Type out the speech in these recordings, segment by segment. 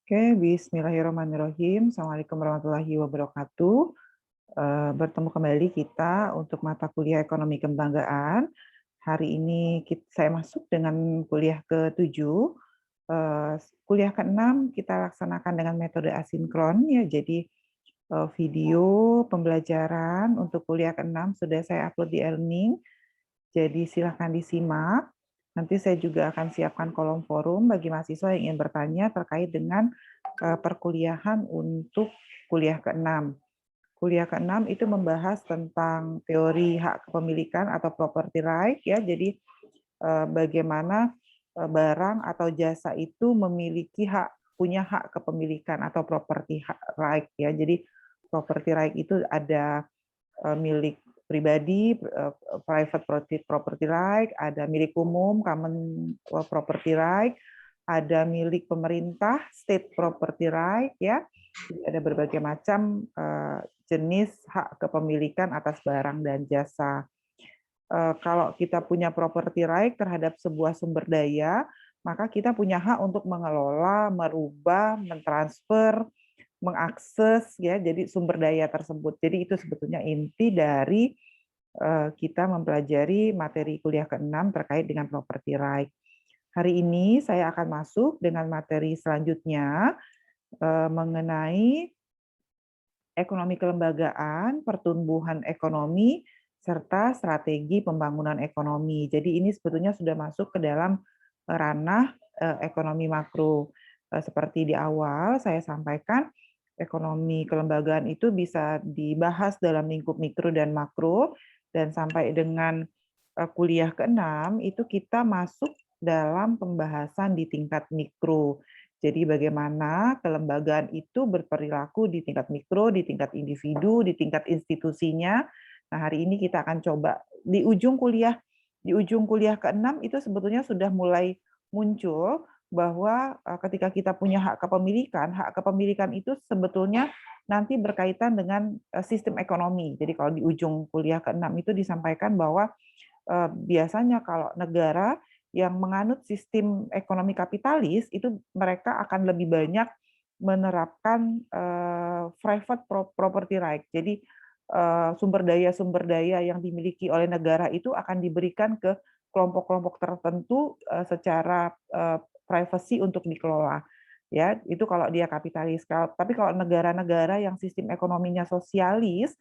Oke, bismillahirrahmanirrahim. Assalamualaikum warahmatullahi wabarakatuh. Bertemu kembali kita untuk mata kuliah ekonomi kebanggaan. Hari ini saya masuk dengan kuliah ke-7. Kuliah ke-6 kita laksanakan dengan metode asinkron ya. Jadi video pembelajaran untuk kuliah ke-6 sudah saya upload di e-learning. Jadi silakan disimak. Nanti saya juga akan siapkan kolom forum bagi mahasiswa yang ingin bertanya terkait dengan perkuliahan untuk kuliah ke-6. Kuliah ke-6 itu membahas tentang teori hak kepemilikan atau property right ya. Jadi bagaimana barang atau jasa itu punya hak kepemilikan atau property right ya. Jadi property right itu ada milik pribadi, private property right, ada milik umum, common property right, ada milik pemerintah, state property right, ya. Jadi ada berbagai macam jenis hak kepemilikan atas barang dan jasa. Kalau kita punya property right terhadap sebuah sumber daya, maka kita punya hak untuk mengelola, merubah, mentransfer, mengakses ya, jadi sumber daya tersebut. Jadi itu sebetulnya inti dari kita mempelajari materi kuliah ke-6 terkait dengan property right. Hari ini saya akan masuk dengan materi selanjutnya mengenai ekonomi kelembagaan, pertumbuhan ekonomi, serta strategi pembangunan ekonomi. Jadi ini sebetulnya sudah masuk ke dalam ranah ekonomi makro. Seperti di awal saya sampaikan, ekonomi kelembagaan itu bisa dibahas dalam lingkup mikro dan makro, dan sampai dengan kuliah ke-6 itu kita masuk dalam pembahasan di tingkat mikro. Jadi bagaimana kelembagaan itu berperilaku di tingkat mikro, di tingkat individu, di tingkat institusinya. Nah, hari ini kita akan coba di ujung kuliah ke-6 itu sebetulnya sudah mulai muncul bahwa ketika kita punya hak kepemilikan itu sebetulnya nanti berkaitan dengan sistem ekonomi. Jadi kalau di ujung kuliah ke-6 itu disampaikan bahwa biasanya kalau negara yang menganut sistem ekonomi kapitalis itu mereka akan lebih banyak menerapkan private property right. Jadi sumber daya yang dimiliki oleh negara itu akan diberikan ke kelompok-kelompok tertentu secara privacy untuk dikelola. Ya, itu kalau dia kapitalis. Tapi kalau negara-negara yang sistem ekonominya sosialis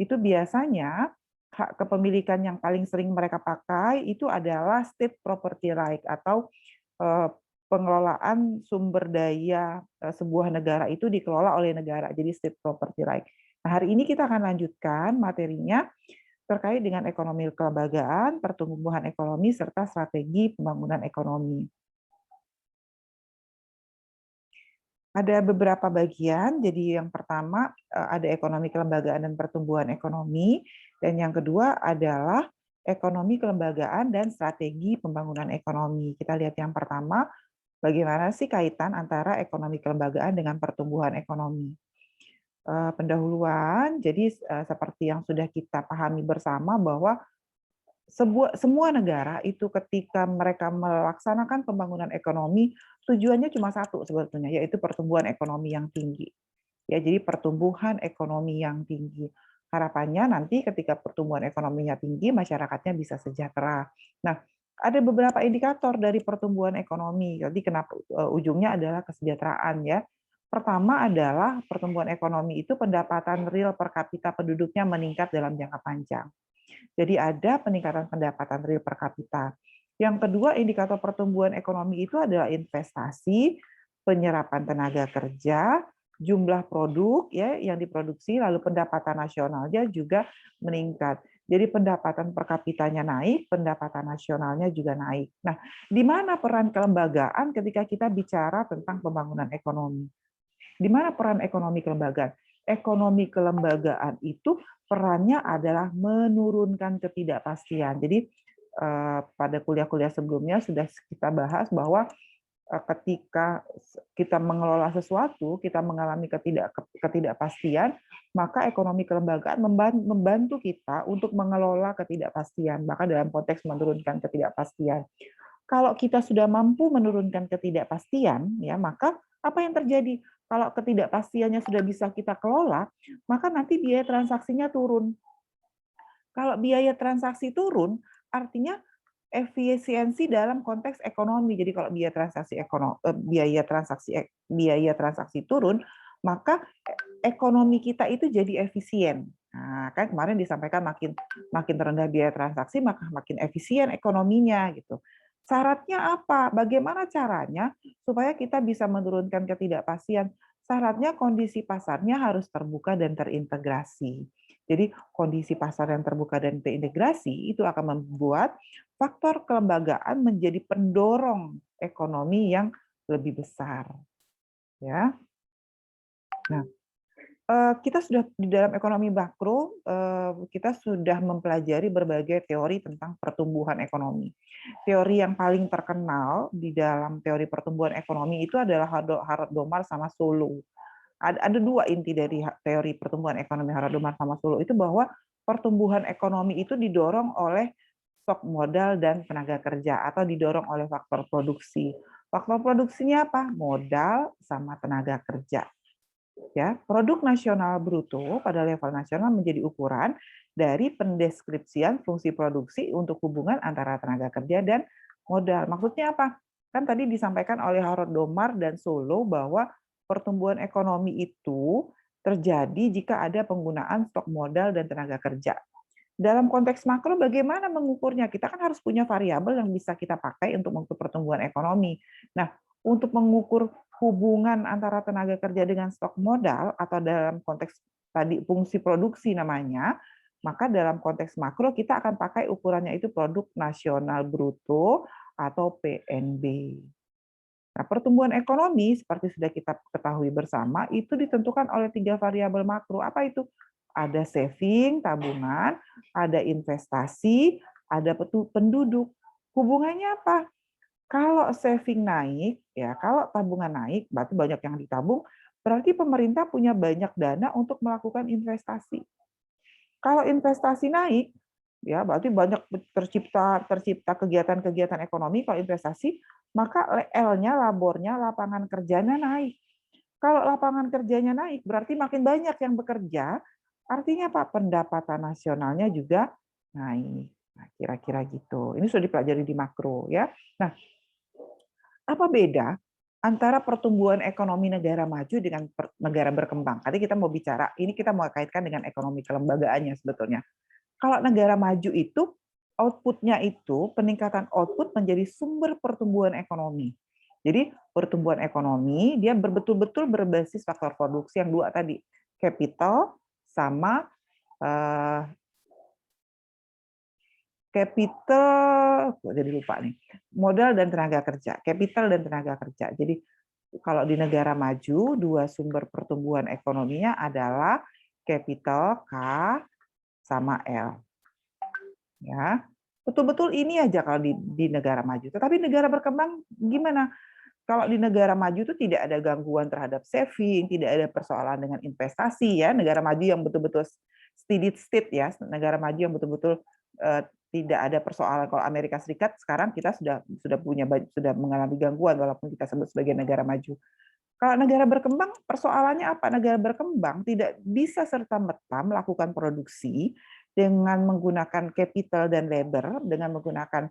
itu biasanya hak kepemilikan yang paling sering mereka pakai itu adalah state property right atau pengelolaan sumber daya sebuah negara itu dikelola oleh negara, jadi state property right. Nah, hari ini kita akan lanjutkan materinya terkait dengan ekonomi kelembagaan, pertumbuhan ekonomi, serta strategi pembangunan ekonomi. Ada beberapa bagian, jadi yang pertama ada ekonomi kelembagaan dan pertumbuhan ekonomi, dan yang kedua adalah ekonomi kelembagaan dan strategi pembangunan ekonomi. Kita lihat yang pertama, bagaimana sih kaitan antara ekonomi kelembagaan dengan pertumbuhan ekonomi. Pendahuluan, jadi seperti yang sudah kita pahami bersama bahwa semua negara itu ketika mereka melaksanakan pembangunan ekonomi, tujuannya cuma satu sebetulnya, yaitu pertumbuhan ekonomi yang tinggi. Ya, jadi pertumbuhan ekonomi yang tinggi. Harapannya nanti ketika pertumbuhan ekonominya tinggi, masyarakatnya bisa sejahtera. Nah, ada beberapa indikator dari pertumbuhan ekonomi. Jadi kenapa ujungnya adalah kesejahteraan ya. Pertama adalah pertumbuhan ekonomi itu pendapatan real per kapita penduduknya meningkat dalam jangka panjang. Jadi ada peningkatan pendapatan real per kapita. Yang kedua, indikator pertumbuhan ekonomi itu adalah investasi, penyerapan tenaga kerja, jumlah produk ya yang diproduksi, lalu pendapatan nasionalnya juga meningkat. Jadi pendapatan per kapitanya naik, pendapatan nasionalnya juga naik. Nah, di mana peran kelembagaan ketika kita bicara tentang pembangunan ekonomi? Di mana peran ekonomi kelembagaan? Ekonomi kelembagaan itu perannya adalah menurunkan ketidakpastian. Jadi pada kuliah-kuliah sebelumnya sudah kita bahas bahwa ketika kita mengelola sesuatu, kita mengalami ketidakpastian, maka ekonomi kelembagaan membantu kita untuk mengelola ketidakpastian, bahkan dalam konteks menurunkan ketidakpastian. Kalau kita sudah mampu menurunkan ketidakpastian, ya maka apa yang terjadi? Kalau ketidakpastiannya sudah bisa kita kelola, maka nanti biaya transaksinya turun. Kalau biaya transaksi turun, artinya efisiensi dalam konteks ekonomi. Jadi kalau biaya transaksi turun, maka ekonomi kita itu jadi efisien. Nah, kan kemarin disampaikan makin makin rendah biaya transaksi, maka makin efisien ekonominya gitu. Syaratnya apa? Bagaimana caranya supaya kita bisa menurunkan ketidakpastian? Syaratnya kondisi pasarnya harus terbuka dan terintegrasi. Jadi kondisi pasar yang terbuka dan terintegrasi itu akan membuat faktor kelembagaan menjadi pendorong ekonomi yang lebih besar. Ya. Nah, kita sudah di dalam ekonomi makro, kita sudah mempelajari berbagai teori tentang pertumbuhan ekonomi. Teori yang paling terkenal di dalam teori pertumbuhan ekonomi itu adalah Harald Domar sama Solow. Ada dua inti dari teori pertumbuhan ekonomi Harald Domar sama Solow itu, bahwa pertumbuhan ekonomi itu didorong oleh stok modal dan tenaga kerja atau didorong oleh faktor produksi. Faktor produksinya apa? Modal sama tenaga kerja. Ya, produk nasional bruto pada level nasional menjadi ukuran dari pendeskripsian fungsi produksi untuk hubungan antara tenaga kerja dan modal. Maksudnya apa? Kan tadi disampaikan oleh Harald Domar dan Solow bahwa pertumbuhan ekonomi itu terjadi jika ada penggunaan stok modal dan tenaga kerja. Dalam konteks makro, bagaimana mengukurnya? Kita kan harus punya variabel yang bisa kita pakai untuk mengukur pertumbuhan ekonomi. Nah, untuk mengukur hubungan antara tenaga kerja dengan stok modal, atau dalam konteks tadi fungsi produksi namanya, maka dalam konteks makro kita akan pakai ukurannya itu produk nasional bruto atau PNB. Nah, pertumbuhan ekonomi seperti sudah kita ketahui bersama itu ditentukan oleh 3 variabel makro. Apa itu? Ada saving, tabungan, ada investasi, ada penduduk. Hubungannya apa? Kalau saving naik, ya kalau tabungan naik, berarti banyak yang ditabung, berarti pemerintah punya banyak dana untuk melakukan investasi. Kalau investasi naik, ya berarti banyak tercipta kegiatan-kegiatan ekonomi. Kalau investasi, maka L-nya, labornya, lapangan kerjanya naik. Kalau lapangan kerjanya naik, berarti makin banyak yang bekerja, artinya apa? Pendapatan nasionalnya juga naik. Nah, kira-kira gitu. Ini sudah dipelajari di makro, ya. Nah, apa beda antara pertumbuhan ekonomi negara maju dengan negara berkembang? Tadi kita mau bicara, ini kita mau kaitkan dengan ekonomi kelembagaannya sebetulnya. Kalau negara maju itu, output-nya itu, peningkatan output menjadi sumber pertumbuhan ekonomi. Jadi pertumbuhan ekonomi, dia betul-betul berbasis faktor produksi yang dua tadi, capital sama capital, jadi lupa nih, modal dan tenaga kerja, capital dan tenaga kerja. Jadi kalau di negara maju, dua sumber pertumbuhan ekonominya adalah capital K sama L. Ya, betul-betul ini aja kalau di negara maju. Tetapi negara berkembang gimana? Kalau di negara maju itu tidak ada gangguan terhadap saving, tidak ada persoalan dengan investasi, ya. Negara maju yang betul-betul steady state, ya, negara maju yang betul-betul tidak ada persoalan. Kalau Amerika Serikat sekarang kita sudah mengalami gangguan walaupun kita sebut sebagai negara maju. Kalau negara berkembang, persoalannya apa? Negara berkembang tidak bisa serta-merta melakukan produksi dengan menggunakan capital dan labor, dengan menggunakan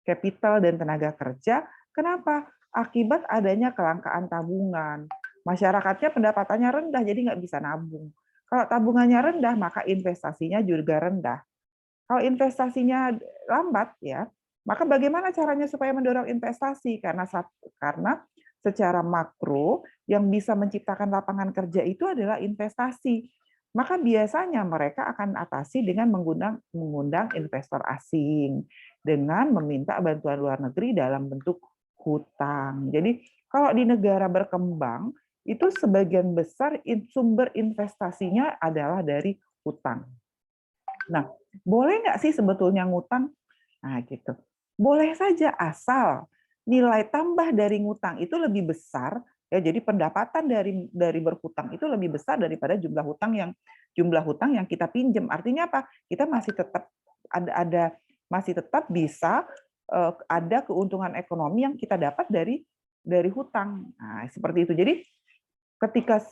capital dan tenaga kerja. Kenapa? Akibat adanya kelangkaan tabungan. Masyarakatnya pendapatannya rendah, jadi nggak bisa nabung. Kalau tabungannya rendah, maka investasinya juga rendah. Kalau investasinya lambat, ya, maka bagaimana caranya supaya mendorong investasi? Karena secara makro yang bisa menciptakan lapangan kerja itu adalah investasi. Maka biasanya mereka akan atasi dengan mengundang investor asing, dengan meminta bantuan luar negeri dalam bentuk hutang. Jadi kalau di negara berkembang, itu sebagian besar sumber investasinya adalah dari hutang. Nah, boleh nggak sih sebetulnya ngutang? Nah, gitu. Boleh saja asal nilai tambah dari ngutang itu lebih besar, ya. Jadi pendapatan dari berhutang itu lebih besar daripada jumlah hutang yang kita pinjam. Artinya apa? Kita masih tetap masih tetap bisa ada keuntungan ekonomi yang kita dapat dari hutang. Nah, seperti itu. Jadi ketika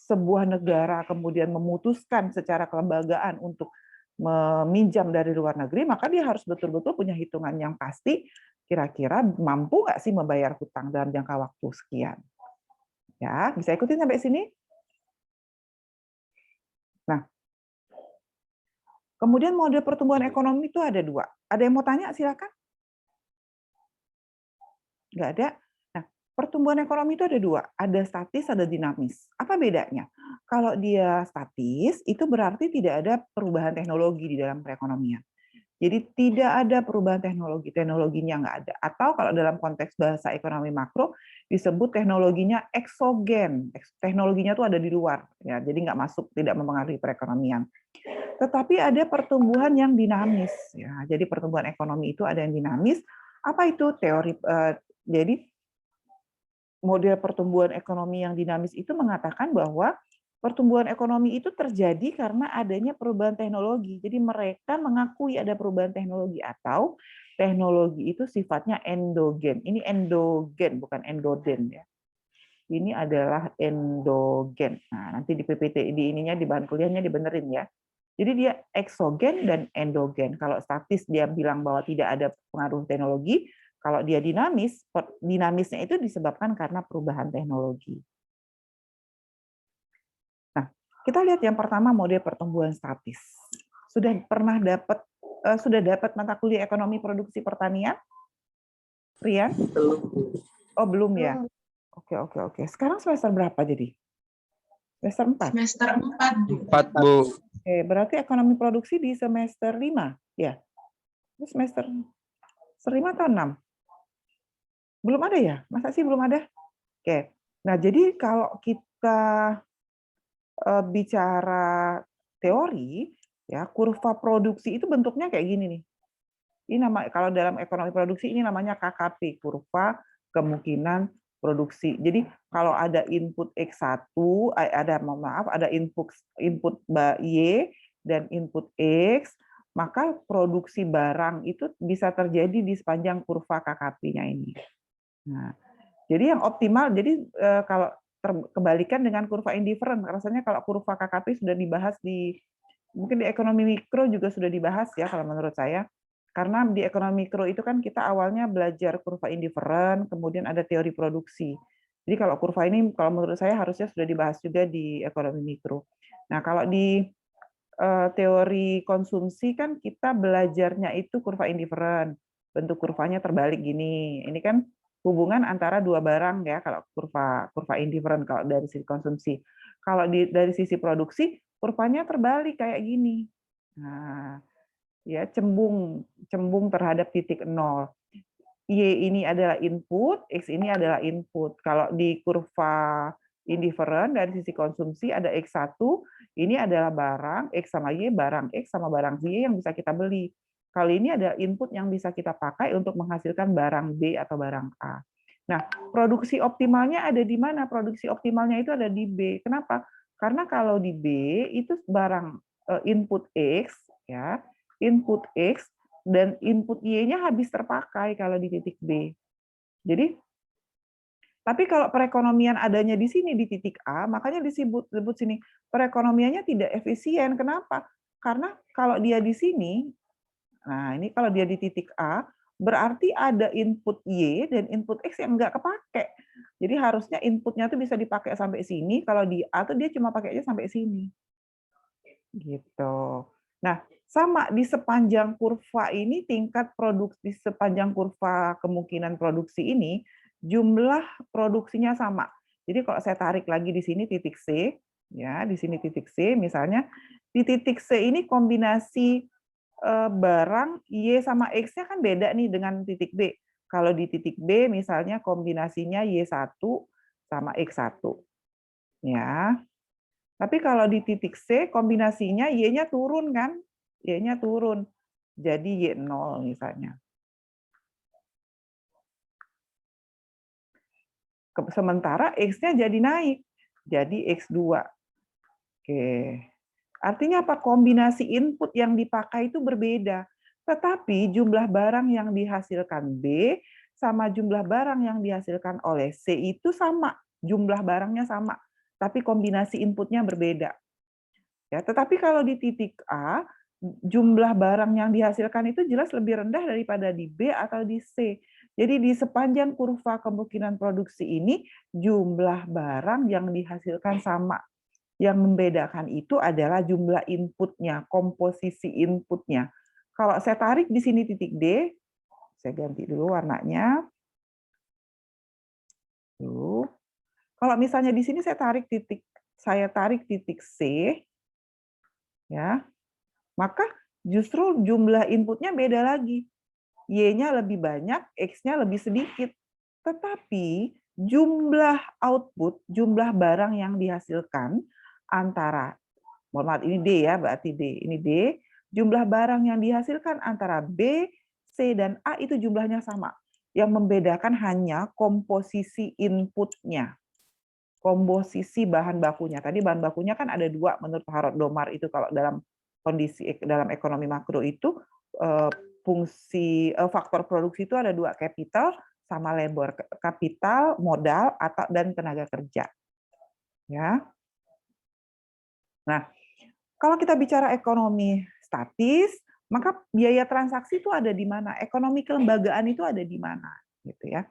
sebuah negara kemudian memutuskan secara kelembagaan untuk meminjam dari luar negeri, maka dia harus betul-betul punya hitungan yang pasti, kira-kira mampu nggak sih membayar hutang dalam jangka waktu sekian. Ya, bisa ikutin sampai sini? Nah, kemudian model pertumbuhan ekonomi itu ada 2. Ada yang mau tanya? Silakan. Nggak ada? Nah, pertumbuhan ekonomi itu ada 2. Ada statis, ada dinamis. Apa bedanya? Kalau dia statis, itu berarti tidak ada perubahan teknologi di dalam perekonomian. Jadi tidak ada perubahan teknologi, teknologinya nggak ada. Atau kalau dalam konteks bahasa ekonomi makro, disebut teknologinya eksogen. Teknologinya itu ada di luar, ya, jadi nggak masuk, tidak mempengaruhi perekonomian. Tetapi ada pertumbuhan yang dinamis. Ya, jadi pertumbuhan ekonomi itu ada yang dinamis. Apa itu teori? Jadi model pertumbuhan ekonomi yang dinamis itu mengatakan bahwa pertumbuhan ekonomi itu terjadi karena adanya perubahan teknologi. Jadi mereka mengakui ada perubahan teknologi atau teknologi itu sifatnya endogen. Ini endogen, bukan endoden ya. Ini adalah endogen. Nah, nanti di PPT di ininya di bahan kuliahnya dibenerin ya. Jadi dia eksogen dan endogen. Kalau statis dia bilang bahwa tidak ada pengaruh teknologi, kalau dia dinamis, dinamisnya itu disebabkan karena perubahan teknologi. Kita lihat yang pertama model pertumbuhan statis. Sudah dapat mata kuliah ekonomi produksi pertanian? Rian? Belum. Oh, belum ya. Oke. Sekarang semester berapa jadi? Semester 4. Semester 4. 4, Bu. Oke, berarti ekonomi produksi di semester 5, ya? Semester 5 atau 6? Belum ada ya? Masa sih belum ada? Oke. Nah, jadi kalau kita bicara teori, ya kurva produksi itu bentuknya kayak gini nih. Ini kalau dalam ekonomi produksi ini namanya KKP, kurva kemungkinan produksi. Jadi kalau ada input X1, ada input Y dan input X, maka produksi barang itu bisa terjadi di sepanjang kurva KKP-nya ini. Nah, jadi yang optimal, jadi kalau kebalikan dengan kurva indifferent, rasanya kalau kurva KKP sudah dibahas mungkin di ekonomi mikro juga sudah dibahas ya kalau menurut saya. Karena di ekonomi mikro itu kan kita awalnya belajar kurva indifferent, kemudian ada teori produksi. Jadi kalau kurva ini kalau menurut saya harusnya sudah dibahas juga di ekonomi mikro. Nah, kalau di teori konsumsi kan kita belajarnya itu kurva indifferent. Bentuk kurvanya terbalik gini. Ini kan hubungan antara dua barang ya kalau kurva indifferent kalau dari sisi konsumsi. Kalau dari sisi produksi kurvanya terbalik kayak gini. Nah, ya cembung terhadap titik nol. Y ini adalah input, X ini adalah input. Kalau di kurva indifferent dari sisi konsumsi ada X1, ini adalah barang, X sama Y, barang X sama barang Y yang bisa kita beli. Kali ini ada input yang bisa kita pakai untuk menghasilkan barang B atau barang A. Nah, produksi optimalnya ada di mana? Produksi optimalnya itu ada di B. Kenapa? Karena kalau di B itu barang input X, ya, input X dan input Y-nya habis terpakai kalau di titik B. Jadi, tapi kalau perekonomian adanya di sini di titik A, makanya disebut sini perekonomiannya tidak efisien. Kenapa? Karena kalau dia di sini, nah ini kalau dia di titik A, berarti ada input Y dan input X yang nggak kepake. Jadi harusnya inputnya tuh bisa dipakai sampai sini, kalau di A tuh dia cuma pakainya sampai sini. Gitu. Nah, sama di sepanjang kurva ini tingkat produksi, di sepanjang kurva kemungkinan produksi ini jumlah produksinya sama. Jadi kalau saya tarik lagi di sini titik C, ya di sini titik C, misalnya di titik C ini kombinasi barang Y sama X-nya kan beda nih dengan titik B. Kalau di titik B misalnya kombinasinya Y1 sama X1. Ya. Tapi kalau di titik C kombinasinya Y-nya turun kan? Y-nya turun. Jadi Y0 misalnya. Sementara X-nya jadi naik. Jadi X2. Oke. Artinya apa? Kombinasi input yang dipakai itu berbeda. Tetapi jumlah barang yang dihasilkan B sama jumlah barang yang dihasilkan oleh C itu sama, jumlah barangnya sama, tapi kombinasi inputnya berbeda. Ya, tetapi kalau di titik A, jumlah barang yang dihasilkan itu jelas lebih rendah daripada di B atau di C. Jadi di sepanjang kurva kemungkinan produksi ini, jumlah barang yang dihasilkan sama. Yang membedakan itu adalah jumlah inputnya, komposisi inputnya. Kalau saya tarik di sini titik D, saya ganti dulu warnanya. Tuh. Kalau misalnya di sini saya tarik titik C, ya, maka justru jumlah inputnya beda lagi. Y-nya lebih banyak, X-nya lebih sedikit. Tetapi jumlah output, jumlah barang yang dihasilkan antara, mohon maaf ini D ya, berarti D, ini D, jumlah barang yang dihasilkan antara B, C, dan A itu jumlahnya sama. Yang membedakan hanya komposisi inputnya, komposisi bahan bakunya. Tadi bahan bakunya kan ada dua menurut Harold Domar itu kalau dalam kondisi dalam ekonomi makro itu fungsi faktor produksi itu ada dua, capital sama labor, kapital, modal atau dan tenaga kerja. Ya. Nah, kalau kita bicara ekonomi statis, maka biaya transaksi itu ada di mana? Ekonomi kelembagaan itu ada di mana? Gitu ya.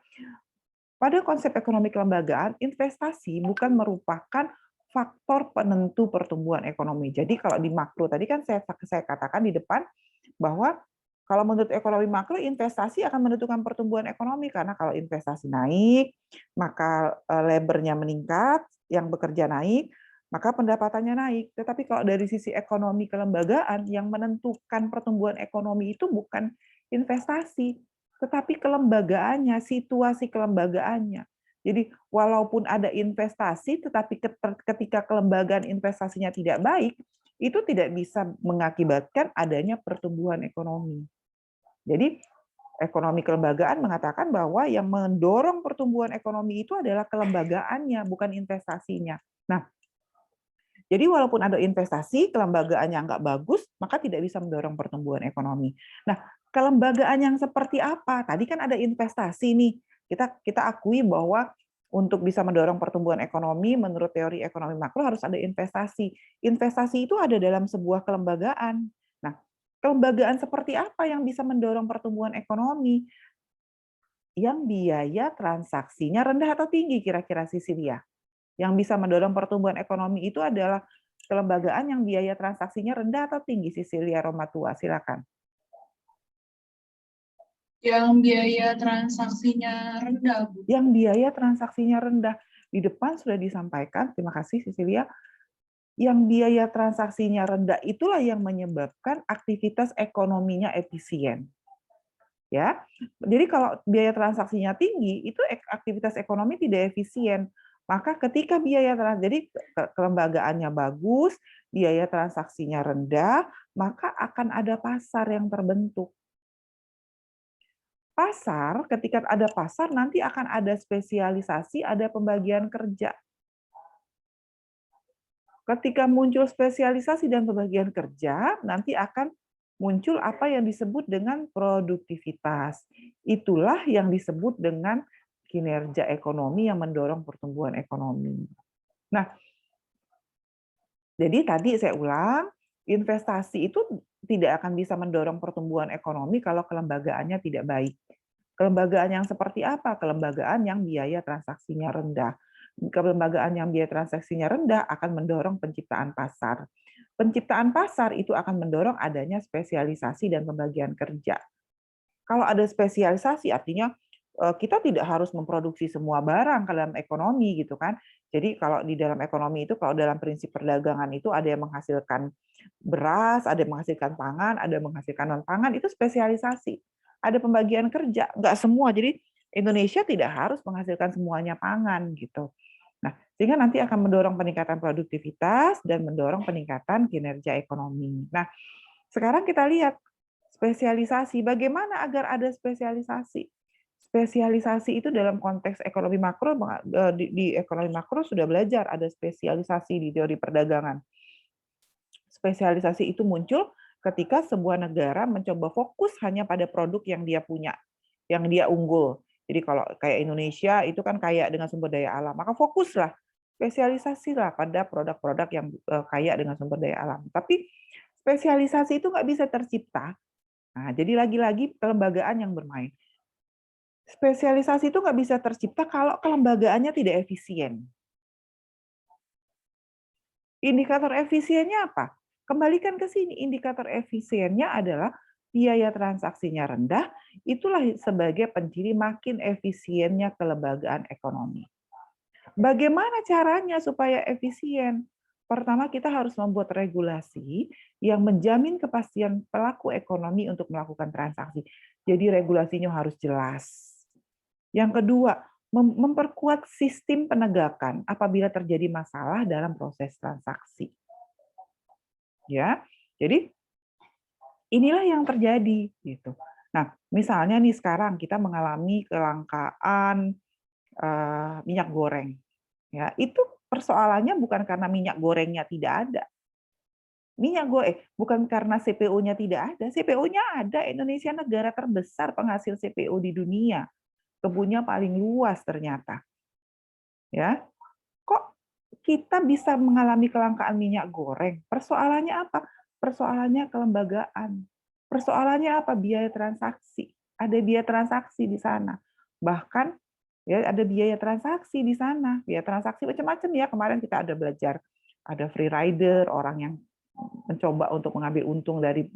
Pada konsep ekonomi kelembagaan, investasi bukan merupakan faktor penentu pertumbuhan ekonomi. Jadi kalau di makro tadi kan saya katakan di depan bahwa kalau menurut ekonomi makro, investasi akan menentukan pertumbuhan ekonomi karena kalau investasi naik, maka labor-nya meningkat, yang bekerja naik, maka pendapatannya naik. Tetapi kalau dari sisi ekonomi kelembagaan, yang menentukan pertumbuhan ekonomi itu bukan investasi, tetapi kelembagaannya, situasi kelembagaannya. Jadi walaupun ada investasi, tetapi ketika kelembagaan investasinya tidak baik, itu tidak bisa mengakibatkan adanya pertumbuhan ekonomi. Jadi ekonomi kelembagaan mengatakan bahwa yang mendorong pertumbuhan ekonomi itu adalah kelembagaannya, bukan investasinya. Nah, jadi walaupun ada investasi, kelembagaannya nggak bagus, maka tidak bisa mendorong pertumbuhan ekonomi. Nah, kelembagaan yang seperti apa? Tadi kan ada investasi nih. Kita akui bahwa untuk bisa mendorong pertumbuhan ekonomi, menurut teori ekonomi makro harus ada investasi. Investasi itu ada dalam sebuah kelembagaan. Nah, kelembagaan seperti apa yang bisa mendorong pertumbuhan ekonomi? Yang biaya transaksinya rendah atau tinggi kira-kira Sisilia? Yang bisa mendorong pertumbuhan ekonomi itu adalah kelembagaan yang biaya transaksinya rendah atau tinggi, Sisilia Romatua, silakan. Yang biaya transaksinya rendah, Bu. Yang biaya transaksinya rendah. Di depan sudah disampaikan, terima kasih Sisilia, yang biaya transaksinya rendah itulah yang menyebabkan aktivitas ekonominya efisien. Ya, jadi kalau biaya transaksinya tinggi, itu aktivitas ekonomi tidak efisien. Maka ketika jadi kelembagaannya bagus, biaya transaksinya rendah, maka akan ada pasar yang terbentuk. Pasar, ketika ada pasar, nanti akan ada spesialisasi, ada pembagian kerja. Ketika muncul spesialisasi dan pembagian kerja, nanti akan muncul apa yang disebut dengan produktivitas. Itulah yang disebut dengan kinerja ekonomi yang mendorong pertumbuhan ekonomi. Nah, jadi tadi saya ulang, investasi itu tidak akan bisa mendorong pertumbuhan ekonomi kalau kelembagaannya tidak baik. Kelembagaan yang seperti apa? Kelembagaan yang biaya transaksinya rendah. Kelembagaan yang biaya transaksinya rendah akan mendorong penciptaan pasar. Penciptaan pasar itu akan mendorong adanya spesialisasi dan pembagian kerja. Kalau ada spesialisasi artinya kita tidak harus memproduksi semua barang ke dalam ekonomi gitu kan. Jadi kalau di dalam ekonomi itu kalau dalam prinsip perdagangan itu ada yang menghasilkan beras, ada yang menghasilkan pangan, ada yang menghasilkan non pangan, itu spesialisasi. Ada pembagian kerja, nggak semua. Jadi Indonesia tidak harus menghasilkan semuanya pangan gitu. Nah, sehingga nanti akan mendorong peningkatan produktivitas dan mendorong peningkatan kinerja ekonomi. Nah, sekarang kita lihat spesialisasi. Bagaimana agar ada spesialisasi? Spesialisasi itu dalam konteks ekonomi makro, di ekonomi makro sudah belajar ada spesialisasi di teori perdagangan. Spesialisasi itu muncul ketika sebuah negara mencoba fokus hanya pada produk yang dia punya, yang dia unggul. Jadi kalau kayak Indonesia itu kan kaya dengan sumber daya alam, maka fokuslah, spesialisasilah pada produk-produk yang kaya dengan sumber daya alam. Tapi spesialisasi itu nggak bisa tercipta. Nah, jadi lagi-lagi kelembagaan yang bermain. Spesialisasi itu nggak bisa tercipta kalau kelembagaannya tidak efisien. Indikator efisiennya apa? Kembalikan ke sini, indikator efisiennya adalah biaya transaksinya rendah, itulah sebagai penciri makin efisiennya kelembagaan ekonomi. Bagaimana caranya supaya efisien? Pertama, kita harus membuat regulasi yang menjamin kepastian pelaku ekonomi untuk melakukan transaksi. Jadi regulasinya harus jelas. Yang kedua, memperkuat sistem penegakan apabila terjadi masalah dalam proses transaksi. Ya, jadi inilah yang terjadi gitu. Nah, misalnya nih sekarang kita mengalami kelangkaan minyak goreng. Ya, itu persoalannya bukan karena minyak gorengnya tidak ada. Bukan karena CPO-nya tidak ada. CPO-nya ada. Indonesia negara terbesar penghasil CPO di dunia. Kebunnya paling luas ternyata. Ya. Kok kita bisa mengalami kelangkaan minyak goreng? Persoalannya apa? Persoalannya kelembagaan. Persoalannya apa? Biaya transaksi. Ada biaya transaksi di sana. Bahkan ya ada biaya transaksi di sana. Biaya transaksi macam-macam ya. Kemarin kita ada belajar ada free rider, orang yang mencoba untuk mengambil untung dari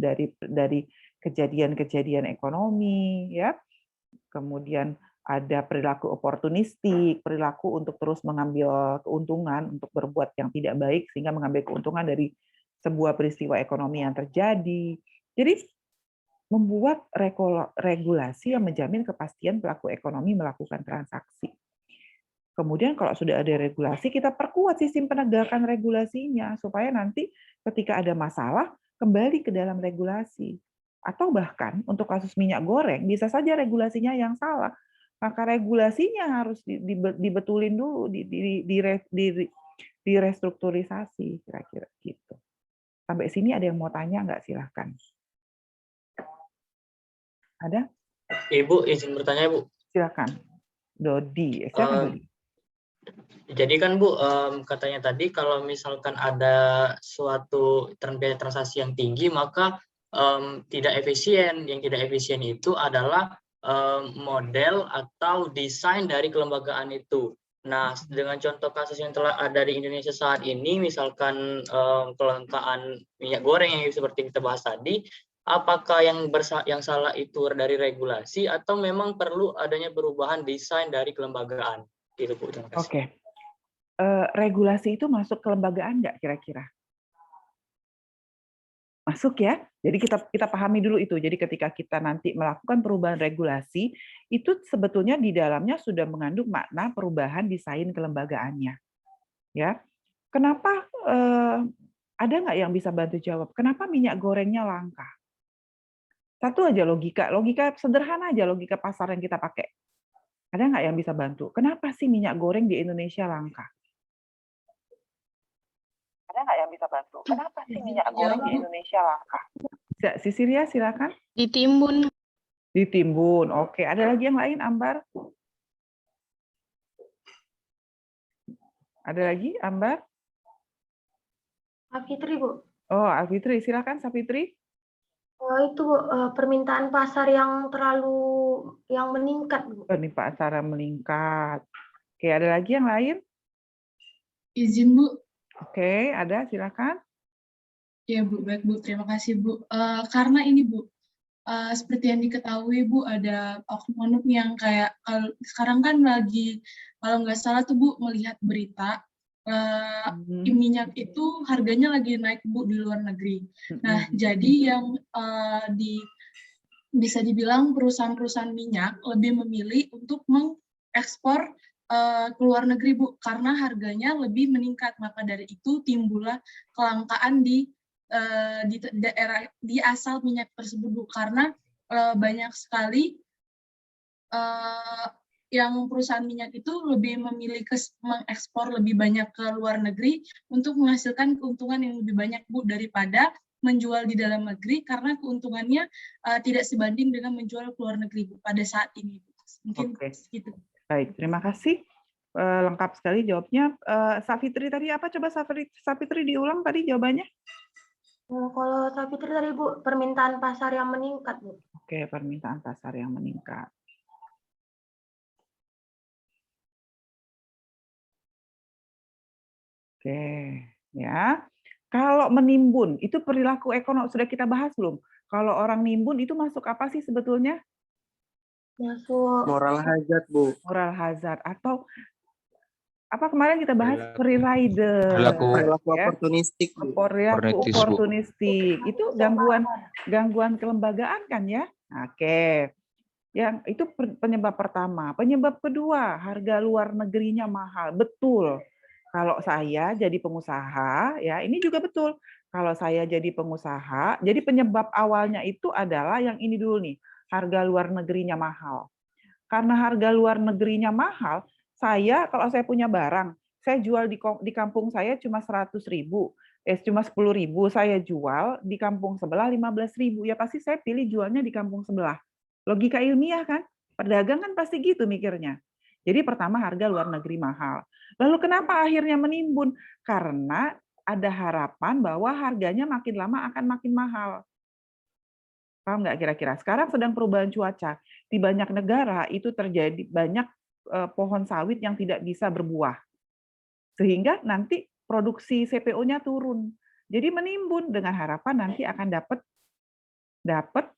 kejadian-kejadian ekonomi ya. Kemudian ada perilaku oportunistik, perilaku untuk terus mengambil keuntungan, untuk berbuat yang tidak baik, sehingga mengambil keuntungan dari sebuah peristiwa ekonomi yang terjadi. Jadi, membuat regulasi yang menjamin kepastian pelaku ekonomi melakukan transaksi. Kemudian kalau sudah ada regulasi, kita perkuat sistem penegakan regulasinya, supaya nanti ketika ada masalah, kembali ke dalam regulasi. Atau bahkan untuk kasus minyak goreng, bisa saja regulasinya yang salah. Maka regulasinya harus dibetulin dulu, direstrukturisasi, kira-kira gitu. Sampai sini ada yang mau tanya nggak? Silahkan. Ada? Ibu, izin bertanya, Bu. Silakan. Dodi. Silakan, Dodi. Jadi kan Bu, katanya tadi kalau misalkan ada suatu transaksi yang tinggi, maka tidak efisien. Yang tidak efisien itu adalah model atau desain dari kelembagaan itu. Nah, dengan contoh kasus yang telah ada di Indonesia saat ini, misalkan kelangkaan minyak goreng yang seperti kita bahas tadi, apakah yang salah itu dari regulasi atau memang perlu adanya perubahan desain dari kelembagaan? Gitu, Bu. Terima kasih. Oke. Regulasi itu masuk kelembagaan nggak kira-kira? Masuk ya. Jadi kita pahami dulu itu. Jadi ketika kita nanti melakukan perubahan regulasi, itu sebetulnya di dalamnya sudah mengandung makna perubahan desain kelembagaannya. Ya. Kenapa ada nggak yang bisa bantu jawab? Kenapa minyak gorengnya langka? Satu aja logika sederhana aja, logika pasar yang kita pakai. Ada nggak yang bisa bantu? Kenapa sih minyak goreng di Indonesia langka? Ada nggak yang bisa bantu? Kenapa sih minyak goreng di Indonesia langka? Sisilia, silakan. Ditimbun. Ditimbun, oke. Ada lagi yang lain, Ambar? Ada lagi, Ambar? Fitri, Bu. Oh, Alfitri, silakan, Safitri. Itu Bu, permintaan pasar yang meningkat, Bu. Permintaan pasar meningkat. Oke, ada lagi yang lain? Izin, Bu. Oke, ada, silakan. Ya, Bu. Baik, Bu. Terima kasih, Bu. Karena ini, Bu, seperti yang diketahui, Bu, ada oknum yang kayak, sekarang kan lagi, kalau nggak salah tuh, Bu, melihat berita, minyak itu harganya lagi naik, Bu, di luar negeri. Nah, jadi yang bisa dibilang perusahaan-perusahaan minyak lebih memilih untuk mengekspor ke luar negeri, Bu, karena harganya lebih meningkat. Maka dari itu timbullah kelangkaan di daerah di asal minyak tersebut, Bu, karena banyak sekali yang perusahaan minyak itu lebih memilih mengekspor lebih banyak ke luar negeri untuk menghasilkan keuntungan yang lebih banyak, Bu, daripada menjual di dalam negeri karena keuntungannya tidak sebanding dengan menjual ke luar negeri, Bu, pada saat ini, Bu. Mungkin Oke. segitu. Baik, terima kasih. Lengkap sekali jawabnya. Safitri tadi apa? Coba Safitri diulang tadi jawabannya. Kalau Safitri tadi Bu, permintaan pasar yang meningkat Bu. Oke, permintaan pasar yang meningkat. Oke, ya. Kalau menimbun, itu perilaku ekonomi, sudah kita bahas belum? Kalau orang nimbun itu masuk apa sih sebetulnya? Masuk Moral hazard, Bu. Moral hazard atau apa kemarin kita bahas free rider, Perilaku ya. oportunistik, Bu. Perilaku oportunistik itu gangguan kelembagaan kan ya? Oke. Yang itu penyebab pertama. Penyebab kedua, harga luar negerinya mahal. Betul. Kalau saya jadi pengusaha, ya ini juga betul. Kalau saya jadi pengusaha, jadi penyebab awalnya itu adalah yang ini dulu nih, harga luar negerinya mahal. Karena harga luar negerinya mahal, kalau saya punya barang, saya jual di kampung saya cuma 100.000, cuma 10.000, saya jual di kampung sebelah 15.000, ya pasti saya pilih jualnya di kampung sebelah. Logika ilmiah kan? Pedagang kan pasti gitu mikirnya. Jadi pertama harga luar negeri mahal. Lalu kenapa akhirnya menimbun? Karena ada harapan bahwa harganya makin lama akan makin mahal. Paham nggak kira-kira? Sekarang sedang perubahan cuaca. Di banyak negara itu terjadi banyak pohon sawit yang tidak bisa berbuah. Sehingga nanti produksi CPO-nya turun. Jadi menimbun dengan harapan nanti akan dapat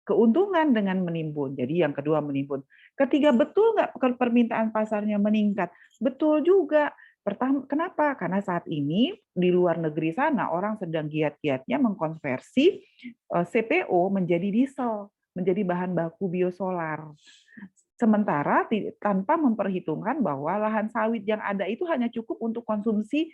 keuntungan dengan menimbun. Jadi yang kedua menimbun. Ketiga, betul nggak permintaan pasarnya meningkat? Betul juga. Pertama, kenapa? Karena saat ini di luar negeri sana orang sedang giat-giatnya mengkonversi CPO menjadi diesel, menjadi bahan baku biosolar. Sementara tanpa memperhitungkan bahwa lahan sawit yang ada itu hanya cukup untuk konsumsi